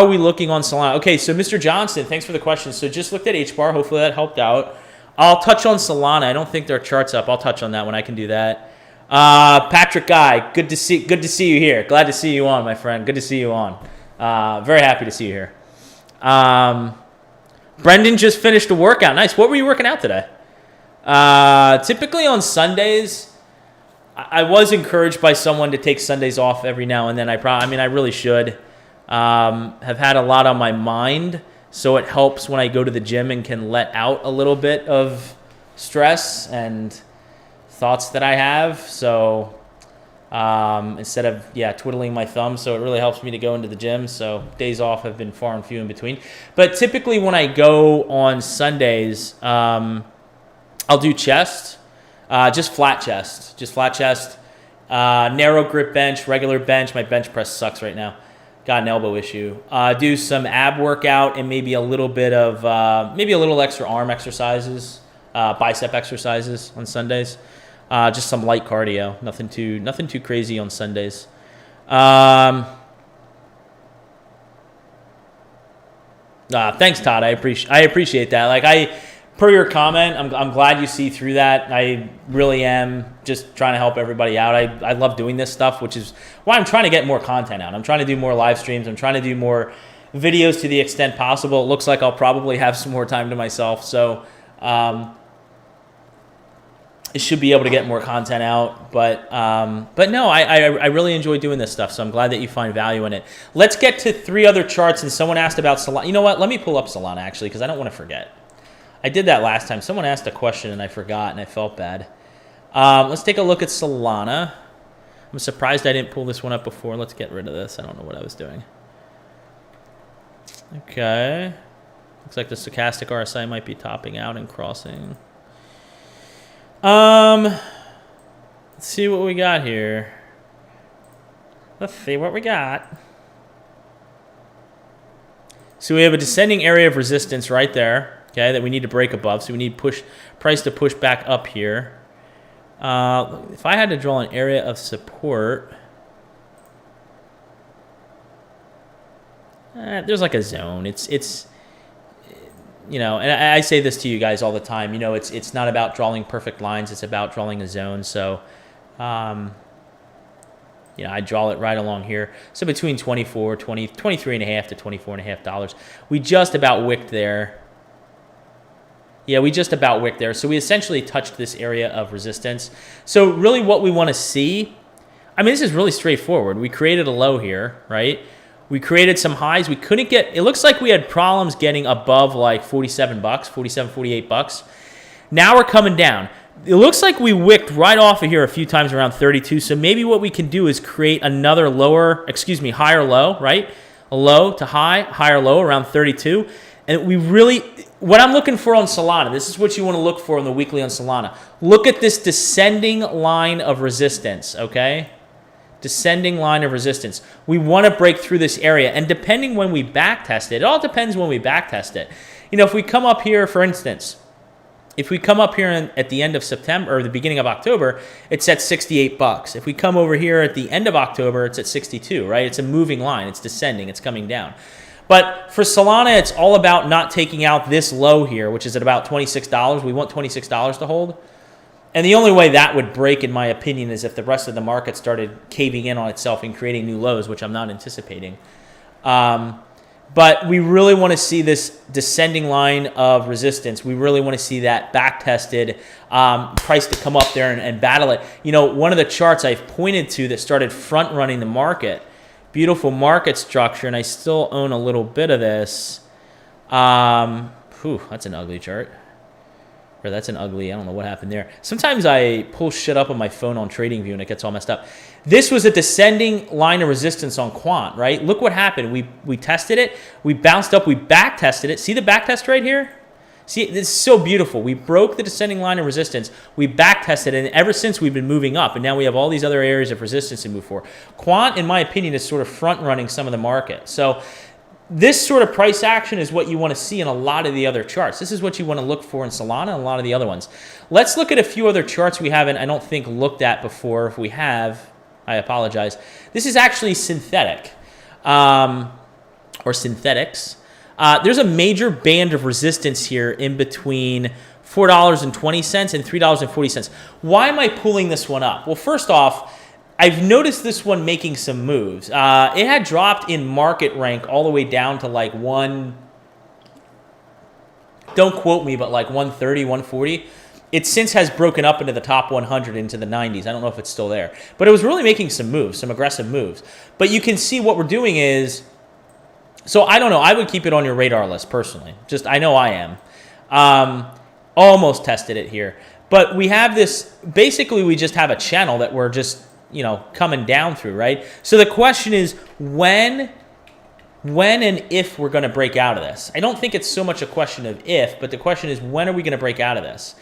are we looking on Solana? Okay, so Mr. Johnson, thanks for the question. So just looked at HBAR. Hopefully that helped out. I'll touch on Solana. I don't think there are charts up. I'll touch on that when I can do that. Patrick Guy, good to see you here. Glad to see you on, my friend. Good to see you on. Very happy to see you here. Brendan just finished a workout. Nice. What were you working out today? Typically on Sundays, I was encouraged by someone to take Sundays off every now and then. I really should. Have had a lot on my mind, so it helps when I go to the gym and can let out a little bit of stress and thoughts that I have. So instead of twiddling my thumbs, so it really helps me to go into the gym. So days off have been far and few in between. But typically when I go on Sundays, I'll do chest, just flat chest, narrow grip bench, regular bench. My bench press sucks right now. Got an elbow issue. Do some ab workout and maybe a little bit of, maybe a little extra arm exercises, bicep exercises on Sundays. Just some light cardio, nothing too crazy on Sundays. Thanks, Todd. I appreciate that. Per your comment, I'm glad you see through that. I really am just trying to help everybody out. I love doing this stuff, which is why I'm trying to get more content out. I'm trying to do more live streams. I'm trying to do more videos to the extent possible. It looks like I'll probably have some more time to myself. So I should be able to get more content out. But no, I really enjoy doing this stuff. So I'm glad that you find value in it. Let's get to 3 other charts. And someone asked about Solana. You know what? Let me pull up Solana, actually, because I don't want to forget. I did that last time. Someone asked a question and I forgot and I felt bad. Let's take a look at Solana. I'm surprised I didn't pull this one up before. Let's get rid of this. I don't know what I was doing. Okay. Looks like the stochastic RSI might be topping out and crossing. Let's see what we got here. Let's see what we got. So we have a descending area of resistance right there, okay, that we need to break above. So we need price to push back up here. If I had to draw an area of support, there's like a zone. It's you know, and I say this to you guys all the time. You know, it's not about drawing perfect lines. It's about drawing a zone. So, you know, I draw it right along here. So between 23.5 to $24.5. We just about wicked there. Yeah, we just about wicked there. So we essentially touched this area of resistance. So really what we want to see, I mean, this is really straightforward. We created a low here, right? We created some highs. We couldn't get, it looks like we had problems getting above like 47 bucks, 47, 48 bucks. Now we're coming down. It looks like we wicked right off of here a few times around 32. So maybe what we can do is create another higher low, right? A low to high, higher low around 32. And we really, what I'm looking for on Solana, this is what you want to look for on the weekly on Solana. Look at this descending line of resistance, okay? Descending line of resistance. We want to break through this area. And depending when we back test it, it all depends when we back test it. You know, if we come up here, for instance, if we come up here at the end of September or the beginning of October, it's at 68 bucks. If we come over here at the end of October, it's at 62, right? It's a moving line. It's descending. It's coming down. But for Solana, it's all about not taking out this low here, which is at about $26. We want $26 to hold. And the only way that would break, in my opinion, is if the rest of the market started caving in on itself and creating new lows, which I'm not anticipating. But we really want to see this descending line of resistance. We really want to see that back-tested price to come up there and battle it. You know, one of the charts I've pointed to that started front-running the market, beautiful market structure, and I still own a little bit of this. That's an ugly chart. Or that's an ugly, I don't know what happened there. Sometimes I pull shit up on my phone on TradingView and it gets all messed up. This was a descending line of resistance on Quant, right? Look what happened. We tested it. We bounced up. We back tested it. See the back test right here? See, this is so beautiful. We broke the descending line of resistance. We back tested it, and ever since we've been moving up, and now we have all these other areas of resistance to move for. Quant, in my opinion, is sort of front-running some of the market. So this sort of price action is what you want to see in a lot of the other charts. This is what you want to look for in Solana and a lot of the other ones. Let's look at a few other charts we haven't, I don't think, looked at before. If we have, I apologize. This is actually synthetic, or synthetics. There's a major band of resistance here in between $4.20 and $3.40. Why am I pulling this one up? Well, first off, I've noticed this one making some moves. It had dropped in market rank all the way down to like don't quote me, but like 130, 140. It since has broken up into the top 100 into the 90s. I don't know if it's still there. But it was really making some moves, some aggressive moves. But you can see what we're doing is, so I don't know. I would keep it on your radar list personally. I know I am. Almost tested it here. But we have this, basically we just have a channel that we're just, coming down through, right? So the question is when and if we're going to break out of this. I don't think it's so much a question of if, but the question is when are we going to break out of this?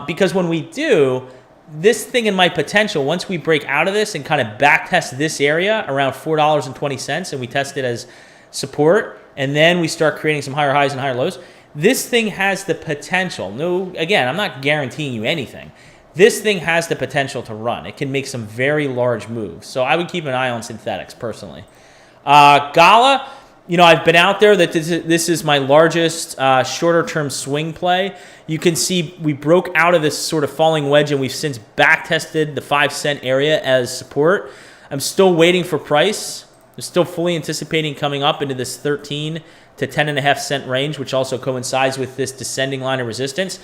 Because when we do, this thing in my potential, once we break out of this and kind of back test this area around $4.20 and we test it as support, and then we start creating some higher highs and higher lows, this thing has the potential. No, again, I'm not guaranteeing you anything. This thing has the potential to run. It can make some very large moves. So I would keep an eye on synthetics personally. Gala, I've been out there that this is my largest shorter-term swing play. You can see we broke out of this sort of falling wedge, and we've since back-tested the 5-cent area as support. I'm still waiting for price. I'm still fully anticipating coming up into this 13 to 10.5 cent range, which also coincides with this descending line of resistance.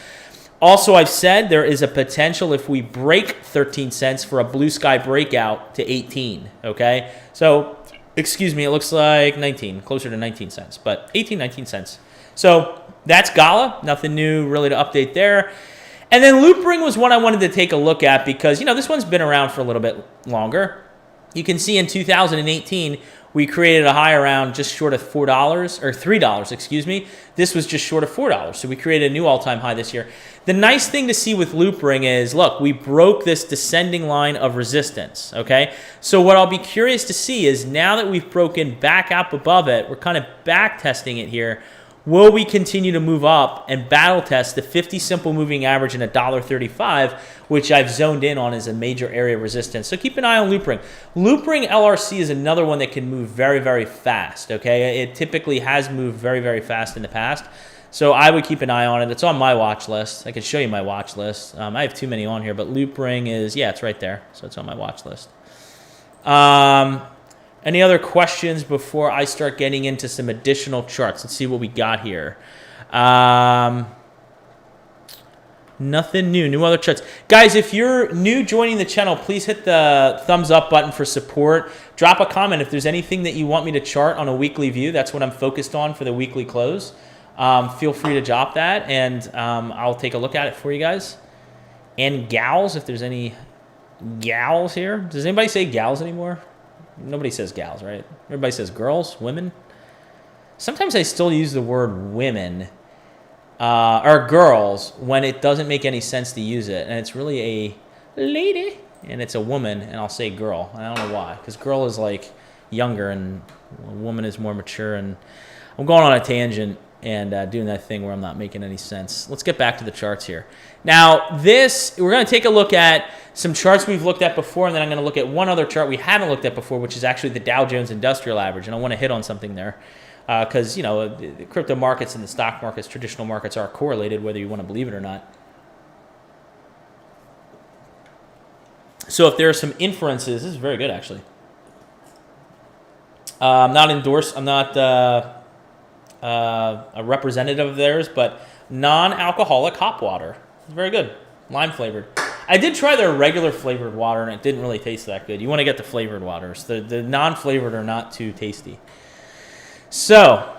Also, I've said there is a potential if we break 13 cents for a blue sky breakout to 18, okay? So, excuse me, it looks like 19, closer to 19 cents, but 18, 19 cents. So that's Gala. Nothing new really to update there. And then Loop Ring was one I wanted to take a look at because, this one's been around for a little bit longer. You can see in 2018, we created a high around just short of $4 or $3, excuse me. This was just short of $4. So we created a new all-time high this year. The nice thing to see with Loop Ring is, look, we broke this descending line of resistance, okay? So what I'll be curious to see is now that we've broken back up above it, we're kind of back testing it here. Will we continue to move up and battle test the 50 simple moving average and $1.35, which I've zoned in on as a major area of resistance? So keep an eye on Loop Ring. Loop Ring LRC is another one that can move very, very fast, okay? It typically has moved very, very fast in the past. So I would keep an eye on it. It's on my watch list. I can show you my watch list. I have too many on here, but Loop Ring is, it's right there. So it's on my watch list. Any other questions before I start getting into some additional charts? Let's see what we got here. Nothing new. New other charts. Guys, if you're new joining the channel, please hit the thumbs up button for support. Drop a comment if there's anything that you want me to chart on a weekly view. That's what I'm focused on for the weekly close. Feel free to drop that, and I'll take a look at it for you guys. And gals, if there's any gals here. Does anybody say gals anymore? Nobody says gals, right? Everybody says girls, women. Sometimes I still use the word women or girls when it doesn't make any sense to use it. And it's really a lady and it's a woman, and I'll say girl. I don't know why, because girl is like younger and a woman is more mature. And I'm going on a tangent and doing that thing where I'm not making any sense. Let's get back to the charts here. Now, we're going to take a look at some charts we've looked at before, and then I'm going to look at one other chart we haven't looked at before, which is actually the Dow Jones Industrial Average. And I want to hit on something there because, the crypto markets and the stock markets, traditional markets, are correlated, whether you want to believe it or not. So if there are some inferences, this is very good, actually. I'm not a representative of theirs, but non-alcoholic hop water. It's very good. Lime flavored. I did try their regular flavored water, and it didn't really taste that good. You want to get the flavored waters. The non-flavored are not too tasty. So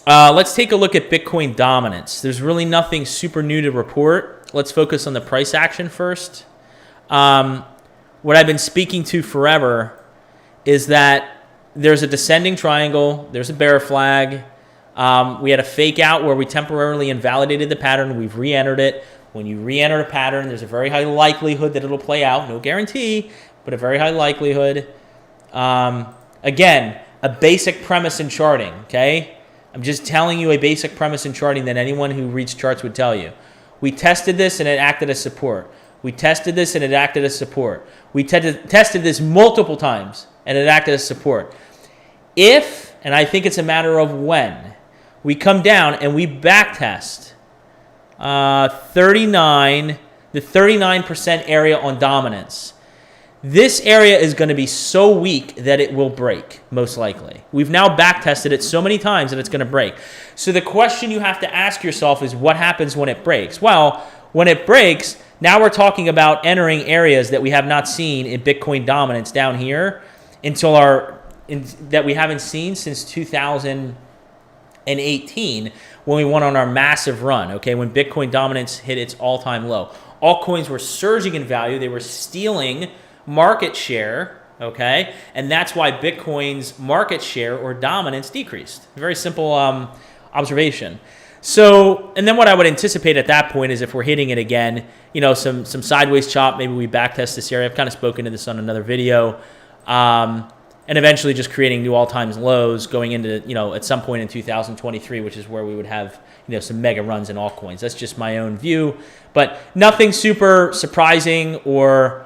let's take a look at Bitcoin dominance. There's really nothing super new to report. Let's focus on the price action first. What I've been speaking to forever is that there's a descending triangle. There's a bear flag. We had a fake out where we temporarily invalidated the pattern. We've re-entered it. When you re-enter a pattern, there's a very high likelihood that it'll play out. No guarantee, but a very high likelihood. Again, a basic premise in charting, okay? I'm just telling you a basic premise in charting that anyone who reads charts would tell you. We tested this and it acted as support. We tested this and it acted as support. We tested this multiple times and it acted as support. If, and I think it's a matter of when, we come down and we backtest the 39% area on dominance, this area is going to be so weak that it will break, most likely. We've now backtested it so many times that it's going to break. So the question you have to ask yourself is, what happens when it breaks? Well, when it breaks, now we're talking about entering areas that we have not seen in Bitcoin dominance down here that we haven't seen since 2018 when we went on our massive run, okay, when Bitcoin dominance hit its all-time low. Altcoins were surging in value. They were stealing market share, okay, and that's why Bitcoin's market share or dominance decreased. Very simple observation. So, and then what I would anticipate at that point is if we're hitting it again, some sideways chop, maybe we backtest this area. I've kind of spoken to this on another video. And eventually just creating new all-time lows going into, at some point in 2023, which is where we would have, some mega runs in altcoins. That's just my own view, but nothing super surprising or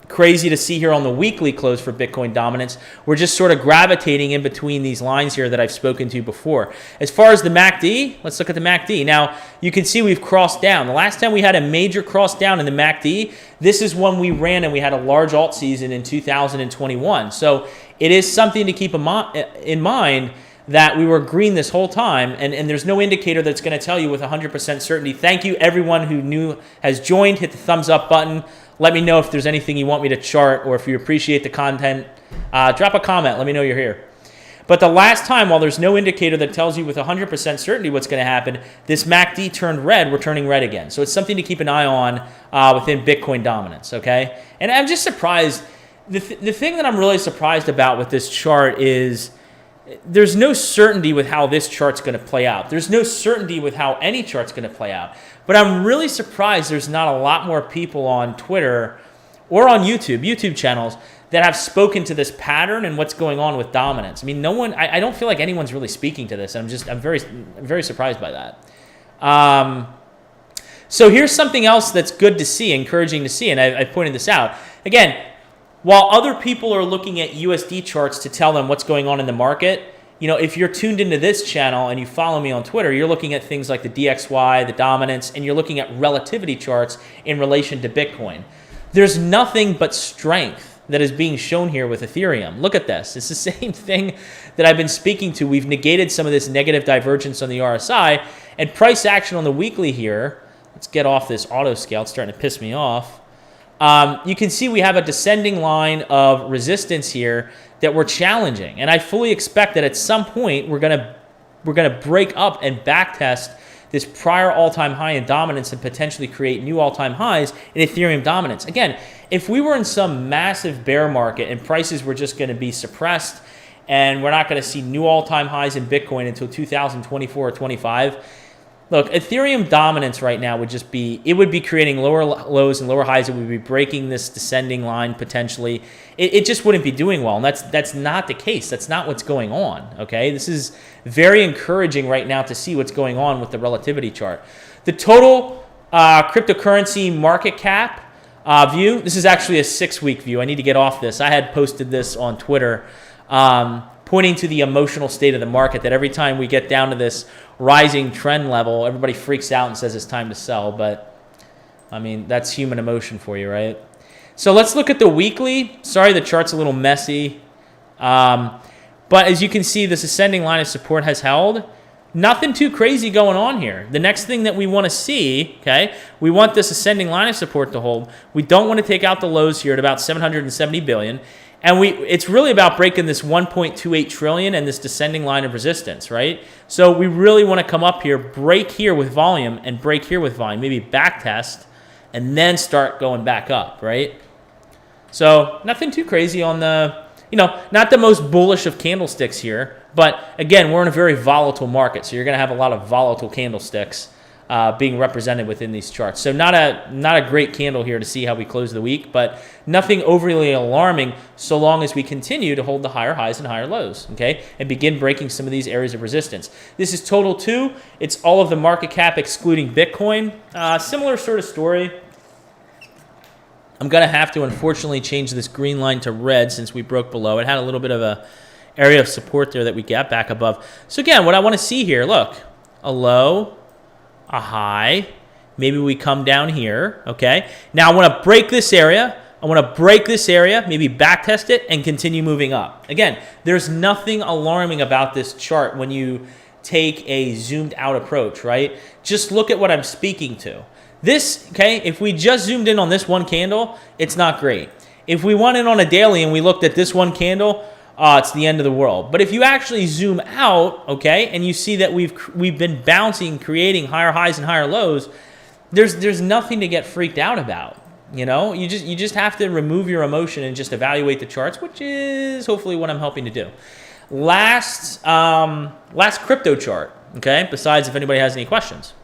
crazy to see here on the weekly close for Bitcoin dominance. We're just sort of gravitating in between these lines here that I've spoken to before. As far as the MACD, let's look at the MACD. Now, you can see we've crossed down. The last time we had a major cross down in the MACD, this is when we ran and we had a large alt season in 2021. So it is something to keep in mind that we were green this whole time, and there's no indicator that's going to tell you with 100% certainty. Thank you, everyone who has joined. Hit the thumbs up button. Let me know if there's anything you want me to chart or if you appreciate the content. Drop a comment. Let me know you're here. But the last time, while there's no indicator that tells you with 100% certainty what's going to happen, this MACD turned red, we're turning red again. So it's something to keep an eye on within Bitcoin dominance, okay? And I'm just surprised. The thing that I'm really surprised about with this chart is there's no certainty with how this chart's going to play out. There's no certainty with how any chart's going to play out. But I'm really surprised there's not a lot more people on Twitter or on YouTube channels that have spoken to this pattern and what's going on with dominance. I mean, no one, I don't feel like anyone's really speaking to this. I'm very surprised by that. So here's something else that's good to see, encouraging to see, and I pointed this out. Again, while other people are looking at USD charts to tell them what's going on in the market, you know, if you're tuned into this channel and you follow me on Twitter, you're looking at things like the DXY, the dominance, and you're looking at relativity charts in relation to Bitcoin. There's nothing but strength that is being shown here with Ethereum. Look at this. It's the same thing that I've been speaking to. We've negated some of this negative divergence on the RSI, and price action on the weekly here. Let's get off this auto scale. It's starting to piss me off. You can see we have a descending line of resistance here that we're challenging, and I fully expect that at some point we're gonna break up and backtest this prior all-time high in dominance and potentially create new all-time highs in Ethereum dominance. Again, if we were in some massive bear market and prices were just going to be suppressed and we're not going to see new all-time highs in Bitcoin until 2024 or 25, look, Ethereum dominance right now would just be, it would be creating lower lows and lower highs. It would be breaking this descending line potentially. It just wouldn't be doing well, and that's not the case. That's not what's going on, okay? This is very encouraging right now to see what's going on with the relativity chart. The total cryptocurrency market cap view, this is actually a 6-week view. I need to get off this. I had posted this on Twitter, pointing to the emotional state of the market, that every time we get down to this rising trend level, everybody freaks out and says it's time to sell. But, I mean, that's human emotion for you, right? So let's look at the weekly. Sorry, the chart's a little messy. But as you can see, this ascending line of support has held. Nothing too crazy going on here. The next thing that we want to see, okay, we want this ascending line of support to hold. We don't want to take out the lows here at about 770 billion. And it's really about breaking this 1.28 trillion and this descending line of resistance, right? So we really want to come up here, break here with volume, and break here with volume. Maybe back test, and then start going back up, right? So nothing too crazy on the, not the most bullish of candlesticks here. But again, we're in a very volatile market, so you're going to have a lot of volatile candlesticks being represented within these charts. So not a great candle here to see how we close the week, but nothing overly alarming so long as we continue to hold the higher highs and higher lows, okay, and begin breaking some of these areas of resistance. This is total 2. It's all of the market cap excluding Bitcoin. Similar sort of story. I'm going to have to, unfortunately, change this green line to red since we broke below. It had a little bit of a area of support there that we got back above. So again, what I want to see here, look, a low, a high, maybe we come down here, okay? Now I want to break this area. I want to break this area, maybe back test it, and continue moving up. Again, there's nothing alarming about this chart when you take a zoomed out approach, right? Just look at what I'm speaking to. This, okay, if we just zoomed in on this one candle, it's not great. If we went in on a daily and we looked at this one candle, it's the end of the world. But if you actually zoom out, okay, and you see that we've been bouncing, creating higher highs and higher lows, there's nothing to get freaked out about. You just have to remove your emotion and just evaluate the charts, which is hopefully what I'm helping to do. Last crypto chart, okay, besides if anybody has any questions.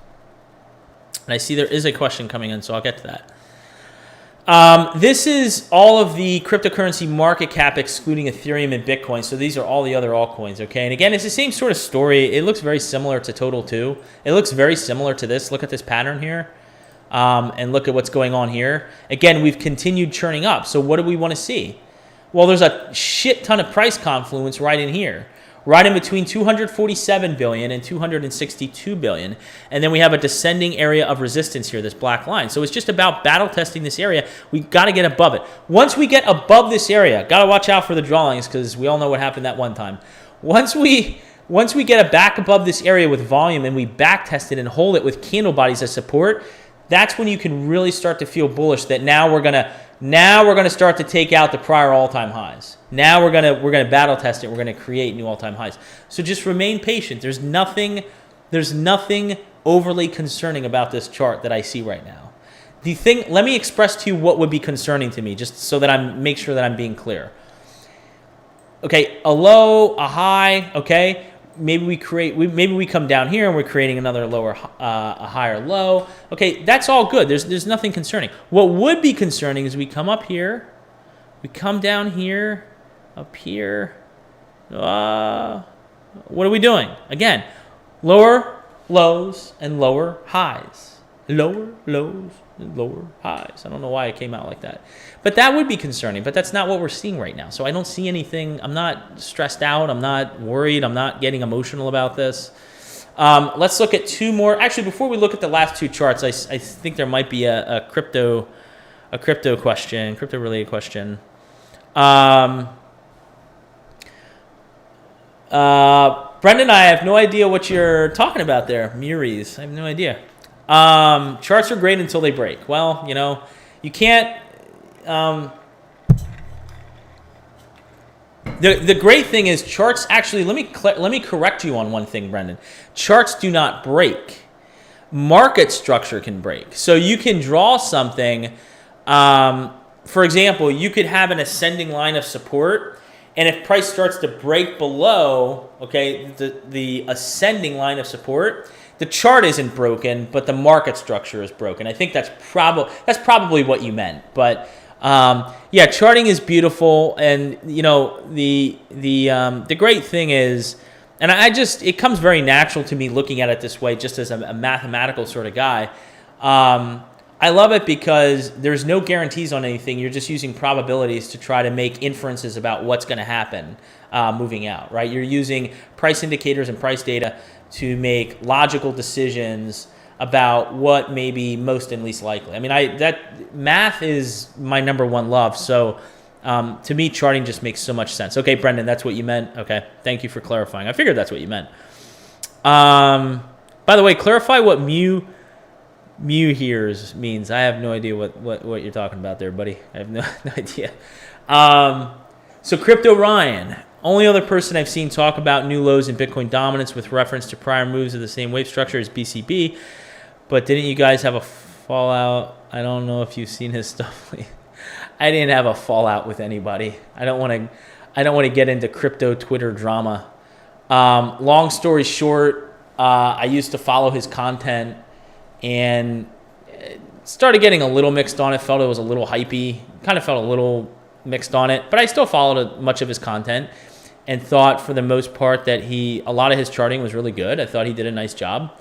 And I see there is a question coming in, so I'll get to that. This is all of the cryptocurrency market cap excluding Ethereum and Bitcoin. So these are all the other altcoins, okay? And again, it's the same sort of story. It looks very similar to Total 2. It looks very similar to this. Look at this pattern here. And look at what's going on here. Again, we've continued churning up. So what do we want to see? Well, there's a shit ton of price confluence right in here. Right in between 247 billion and 262 billion. And then we have a descending area of resistance here, this black line. So it's just about battle testing this area. We got to get above it. Once we get above this area, got to watch out for the drawings because we all know what happened that one time. Once we get it back above this area with volume and we back test it and hold it with candle bodies as support, that's when you can really start to feel bullish that now we're going to Now we're going to start to take out the prior all-time highs. Now we're going to battle test it. We're going to create new all-time highs. So just remain patient. There's nothing overly concerning about this chart that I see right now. Let me express to you what would be concerning to me, just so that make sure that I'm being clear. Okay, a low, a high, okay? Maybe we come down here and we're creating another lower, a higher low. Okay, that's all good. There's nothing concerning. What would be concerning is we come up here, we come down here, up here. What are we doing? Again, lower lows and lower highs. Lower lows and lower highs. I don't know why it came out like that. But that would be concerning, but that's not what we're seeing right now. So I don't see anything. I'm not stressed out. I'm not worried. I'm not getting emotional about this. Let's look at two more. Actually, before we look at the last two charts, I think there might be a crypto question, crypto-related question. Brendan, I have no idea what you're talking about there. Muris, I have no idea. Charts are great until they break. Well, you can't. The great thing is charts actually, let me correct you on one thing, Brendan. Charts do not break. Market structure can break. So you can draw something, for example, you could have an ascending line of support, and if price starts to break below, okay, the ascending line of support, the chart isn't broken, but the market structure is broken. I think that's probably what you meant. But yeah, charting is beautiful, and the great thing is, and it comes very natural to me looking at it this way, just as a mathematical sort of guy. I love it because there's no guarantees on anything. You're just using probabilities to try to make inferences about what's going to happen moving out, right? You're using price indicators and price data to make logical decisions about what may be most and least likely. I mean, that math is my number one love. So to me, charting just makes so much sense. Okay, Brendan, that's what you meant. Okay, thank you for clarifying. I figured that's what you meant. By the way, clarify what mu hears means. I have no idea what you're talking about there, buddy. I have no idea. So Crypto Ryan, only other person I've seen talk about new lows in Bitcoin dominance with reference to prior moves of the same wave structure is BCB. But didn't you guys have a fallout? I don't know if you've seen his stuff. I didn't have a fallout with anybody. I don't want to get into crypto Twitter drama. Long story short, I used to follow his content and started getting a little mixed on it. Felt it was a little hypey. Kind of felt a little mixed on it, but I still followed much of his content and thought for the most part that a lot of his charting was really good. I thought he did a nice job.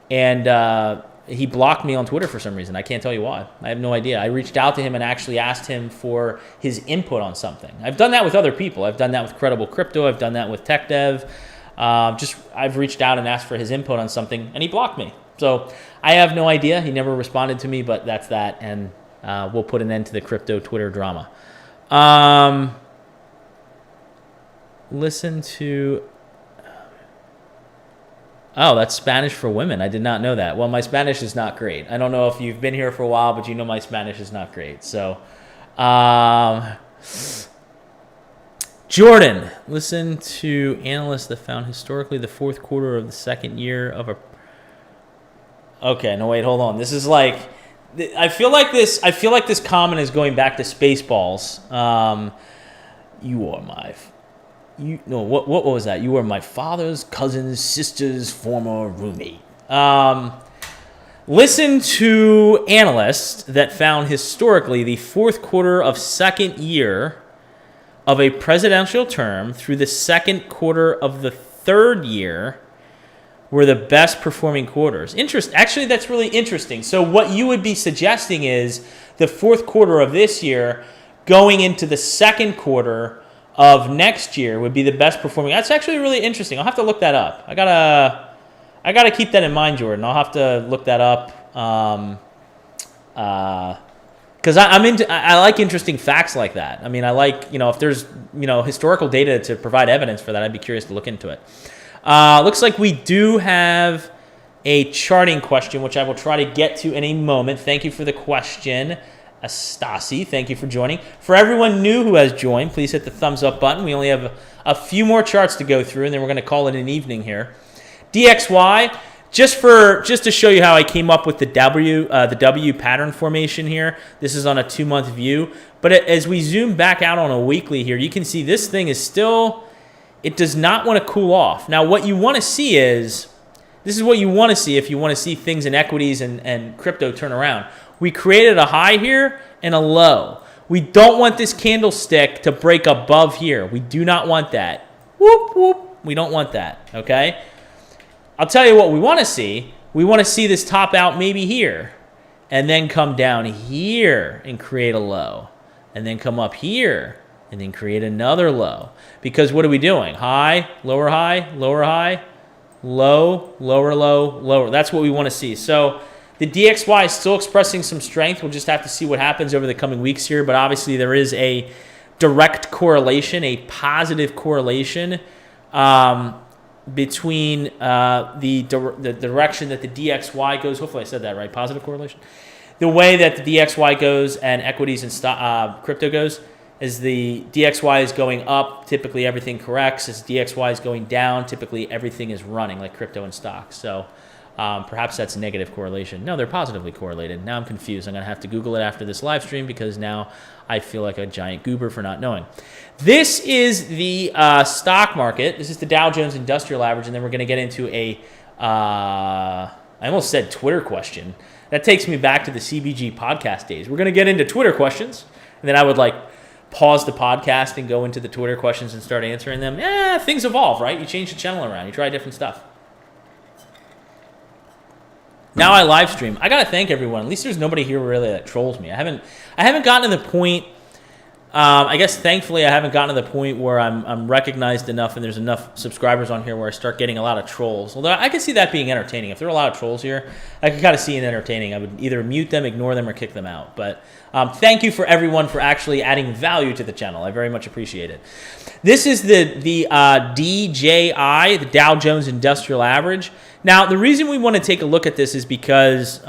And he blocked me on Twitter for some reason. I can't tell you why. I have no idea. I reached out to him and actually asked him for his input on something. I've done that with other people. I've done that with Credible Crypto. I've done that with TechDev. I've reached out and asked for his input on something, and he blocked me. So I have no idea. He never responded to me, but that's that. And we'll put an end to the crypto Twitter drama. Listen to... Oh, that's Spanish for women. I did not know that. Well, my Spanish is not great. I don't know if you've been here for a while, but my Spanish is not great. So, Jordan, listen to analysts that found historically the fourth quarter of the second year of a... Okay, no, wait, hold on. This is like... I feel like this comment is going back to Spaceballs. You are my... what was that? You were my father's cousin's sister's former roommate. Listen to analysts that found historically the fourth quarter of second year of a presidential term through the second quarter of the third year were the best performing quarters. Actually, that's really interesting. So what you would be suggesting is the fourth quarter of this year going into the second quarter of next year would be the best performing. That's actually really interesting. I'll have to look that up. I gotta keep that in mind, Jordan. I'll have to look that up because I like interesting facts like that. I mean, I like if there's historical data to provide evidence for that, I'd be curious to look into it. Looks like we do have a charting question, which I will try to get to in a moment. Thank you for the question, Astasi, thank you for joining. For everyone new who has joined, please hit the thumbs up button. We only have a few more charts to go through, and then we're going to call it an evening here. DXY, just to show you how I came up with the W pattern formation here. This is on a 2-month view, but as we zoom back out on a weekly here, you can see this thing is still, it does not want to cool off. Now, what you want to see is, this is what you want to see if you want to see things in equities and crypto turn around. We created a high here and a low. We don't want this candlestick to break above here. We do not want that. Whoop, whoop. We don't want that, okay? I'll tell you what we want to see. We want to see this top out maybe here and then come down here and create a low and then come up here and then create another low. Because what are we doing? High, lower high, low, lower low, lower. That's what we want to see. So the DXY is still expressing some strength. We'll just have to see what happens over the coming weeks here. But obviously there is a direct correlation, a positive correlation between the direction that the DXY goes. Hopefully I said that right. Positive correlation. The way that the DXY goes and equities and crypto goes is the DXY is going up. Typically everything corrects. As DXY is going down, typically everything is running like crypto and stocks. So perhaps that's negative correlation. No, they're positively correlated. Now I'm confused. I'm going to have to Google it after this live stream because now I feel like a giant goober for not knowing. This is the stock market. This is the Dow Jones Industrial Average, and then we're going to get into I almost said Twitter question. That takes me back to the CBG podcast days. We're going to get into Twitter questions, and then I would pause the podcast and go into the Twitter questions and start answering them. Things evolve, right? You change the channel around. You try different stuff. Now I live stream. I gotta thank everyone. At least there's nobody here really that trolls me. I haven't gotten to the point. I guess thankfully I haven't gotten to the point where I'm recognized enough and there's enough subscribers on here where I start getting a lot of trolls. Although I can see that being entertaining. If there are a lot of trolls here, I can kind of see it entertaining. I would either mute them, ignore them, or kick them out. But thank you for everyone for actually adding value to the channel. I very much appreciate it. This is the DJI, the Dow Jones Industrial Average. Now, the reason we want to take a look at this is because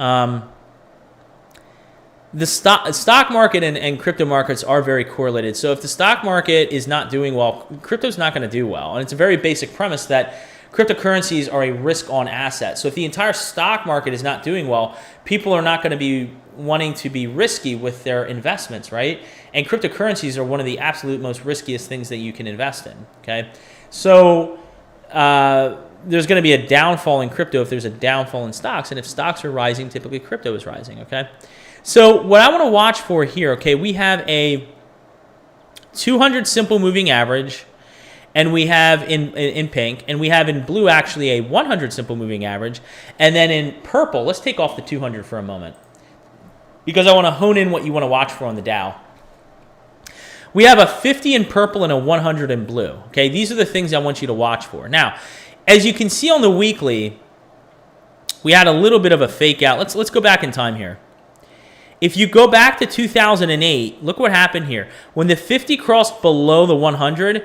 the stock market and crypto markets are very correlated. So if the stock market is not doing well, crypto's not going to do well. And it's a very basic premise that cryptocurrencies are a risk-on asset. So if the entire stock market is not doing well, people are not going to be wanting to be risky with their investments, right? And cryptocurrencies are one of the absolute most riskiest things that you can invest in, okay? So there's going to be a downfall in crypto if there's a downfall in stocks. And if stocks are rising, typically crypto is rising, okay? So what I want to watch for here, okay, we have a 200 simple moving average, and we have in pink, and we have in blue actually a 100 simple moving average. And then in purple, let's take off the 200 for a moment because I want to hone in what you want to watch for on the Dow. We have a 50 in purple and a 100 in blue, okay? These are the things I want you to watch for. Now, as you can see on the weekly, we had a little bit of a fake out. Let's go back in time here. If you go back to 2008, look what happened here. When the 50 crossed below the 100,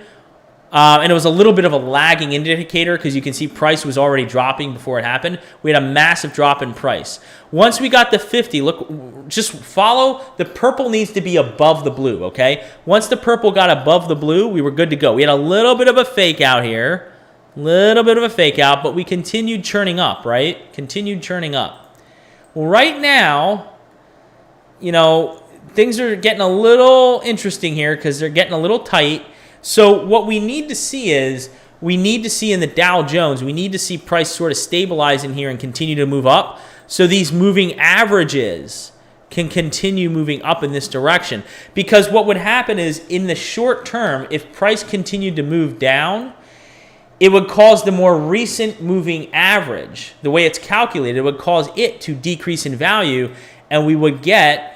and it was a little bit of a lagging indicator because you can see price was already dropping before it happened, we had a massive drop in price. Once we got the 50, look, just follow. The purple needs to be above the blue, okay? Once the purple got above the blue, we were good to go. We had a little bit of a fake out here. Little bit of a fake out, but we continued churning up, right? Continued churning up. Well, right now, you know, things are getting a little interesting here because they're getting a little tight. So what we need to see is, we need to see in the Dow Jones, we need to see price sort of stabilize in here and continue to move up. So these moving averages can continue moving up in this direction. Because what would happen is, in the short term, if price continued to move down, it would cause the more recent moving average, the way it's calculated, it would cause it to decrease in value, and we would get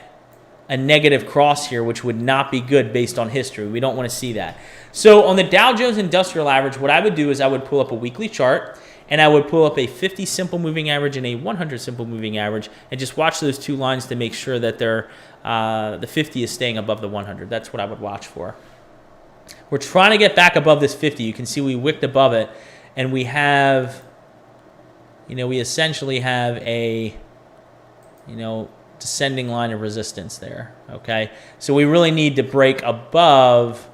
a negative cross here, which would not be good based on history. We don't want to see that. So on the Dow Jones Industrial Average, what I would do is I would pull up a weekly chart, and I would pull up a 50 simple moving average and a 100 simple moving average, and just watch those two lines to make sure that the 50 is staying above the 100. That's what I would watch for. We're trying to get back above this 50. You can see we wicked above it, and we have, we essentially have a, descending line of resistance there, okay? So we really need to break above,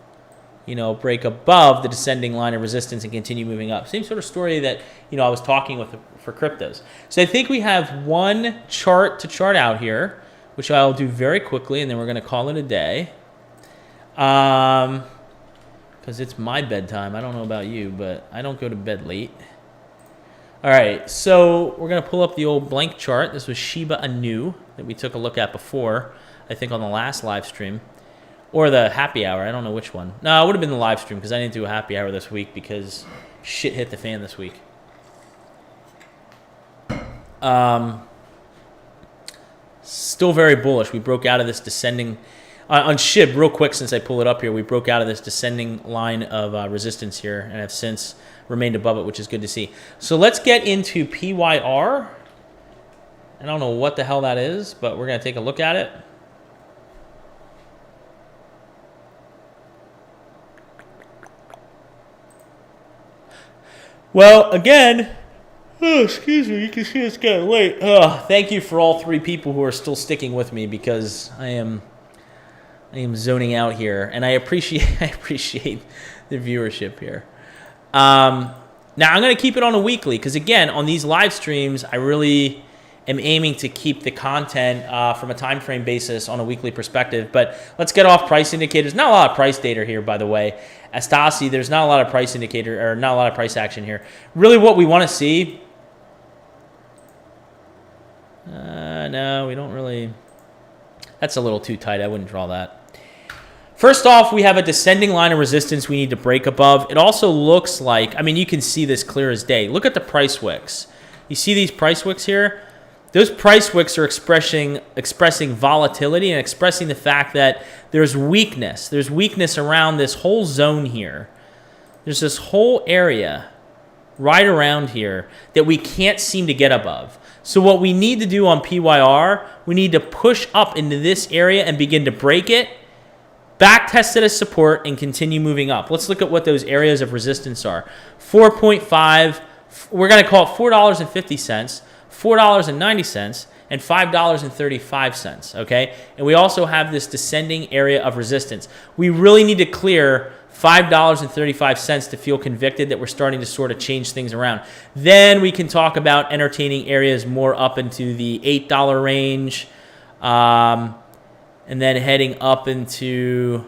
break above the descending line of resistance and continue moving up. Same sort of story that, I was talking with for cryptos. So I think we have one chart to chart out here, which I'll do very quickly, and then we're going to call it a day. Because it's my bedtime. I don't know about you, but I don't go to bed late. All right, so we're going to pull up the old blank chart. This was Shiba Inu that we took a look at before, I think on the last live stream. Or the happy hour. I don't know which one. No, it would have been the live stream because I didn't do a happy hour this week because shit hit the fan this week. Still very bullish. We broke out of this descending... on SHIB, real quick, since I pull it up here, we broke out of this descending line of resistance here and have since remained above it, which is good to see. So let's get into PYR. I don't know what the hell that is, but we're going to take a look at it. Well, again, excuse me, you can see it's getting late. Thank you for all 3 people who are still sticking with me because I am zoning out here, and I appreciate the viewership here. Now I'm going to keep it on a weekly because again, on these live streams, I really am aiming to keep the content from a time frame basis on a weekly perspective. But let's get off price indicators. Not a lot of price data here, by the way. Astasi, there's not a lot of price indicator or not a lot of price action here. Really, what we want to see. No, we don't really. That's a little too tight. I wouldn't draw that. First off, we have a descending line of resistance we need to break above. It also looks like, you can see this clear as day. Look at the price wicks. You see these price wicks here? Those price wicks are expressing volatility and expressing the fact that there's weakness. There's weakness around this whole zone here. There's this whole area right around here that we can't seem to get above. So what we need to do on PYR, we need to push up into this area and begin to break it, back test it as support, and continue moving up. Let's look at what those areas of resistance are. 4.5, we're going to call it $4.50, $4.90, and $5.35, okay? And we also have this descending area of resistance. We really need to clear $5.35 to feel convicted that we're starting to sort of change things around. Then we can talk about entertaining areas more up into the $8 range, and then heading up into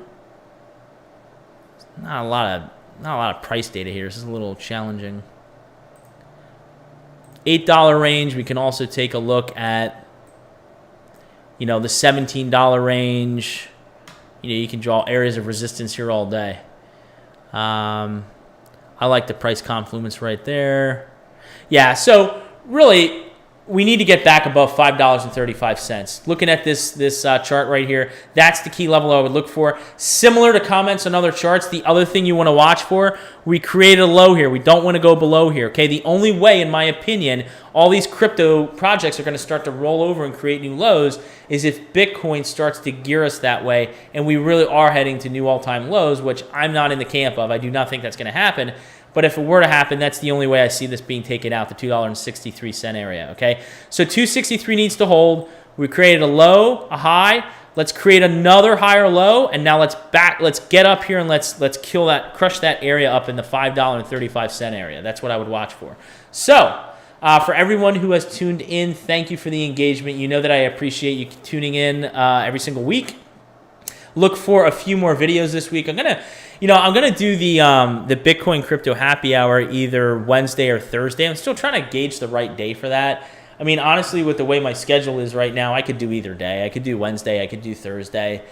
not a lot of price data here. This is a little challenging. $8 range. We can also take a look at, the $17 range. You can draw areas of resistance here all day. I like the price confluence right there. Yeah, so really, we need to get back above $5.35. Looking at this chart right here, that's the key level I would look for. Similar to comments on other charts, the other thing you want to watch for, we created a low here. We don't want to go below here, okay? The only way, in my opinion, all these crypto projects are going to start to roll over and create new lows is if Bitcoin starts to gear us that way, and we really are heading to new all-time lows, which I'm not in the camp of. I do not think that's going to happen. But if it were to happen, that's the only way I see this being taken out, the $2.63 area, okay? So 263 needs to hold. We created a low, a high. Let's create another higher low, and now let's get up here and let's kill that, crush that area up in the $5.35 area. That's what I would watch for. So for everyone who has tuned in, thank you for the engagement. You know that I appreciate you tuning in every single week. Look for a few more videos this week. I'm gonna do the Bitcoin Crypto Happy Hour either Wednesday or Thursday. I'm still trying to gauge the right day for that. Honestly, with the way my schedule is right now, I could do either day. I could do Wednesday. I could do Thursday.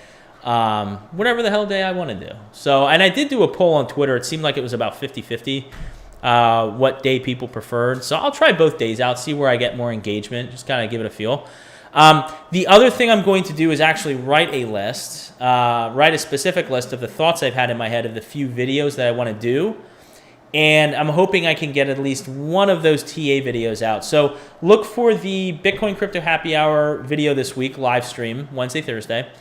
Whatever the hell day I want to do. So, and I did do a poll on Twitter. It seemed like it was about 50-50 what day people preferred. So I'll try both days out, see where I get more engagement, just kind of give it a feel. The other thing I'm going to do is actually write a specific list of the thoughts I've had in my head of the few videos that I want to do. And I'm hoping I can get at least one of those TA videos out. So look for the Bitcoin Crypto Happy Hour video this week, live stream, Wednesday, Thursday.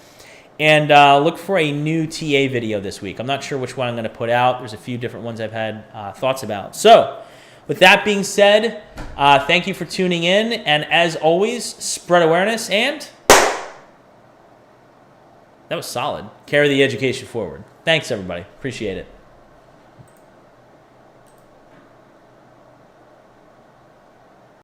And look for a new TA video this week. I'm not sure which one I'm going to put out. There's a few different ones I've had thoughts about. So with that being said, thank you for tuning in. And as always, spread awareness and That was solid. Carry the education forward. Thanks, everybody. Appreciate it.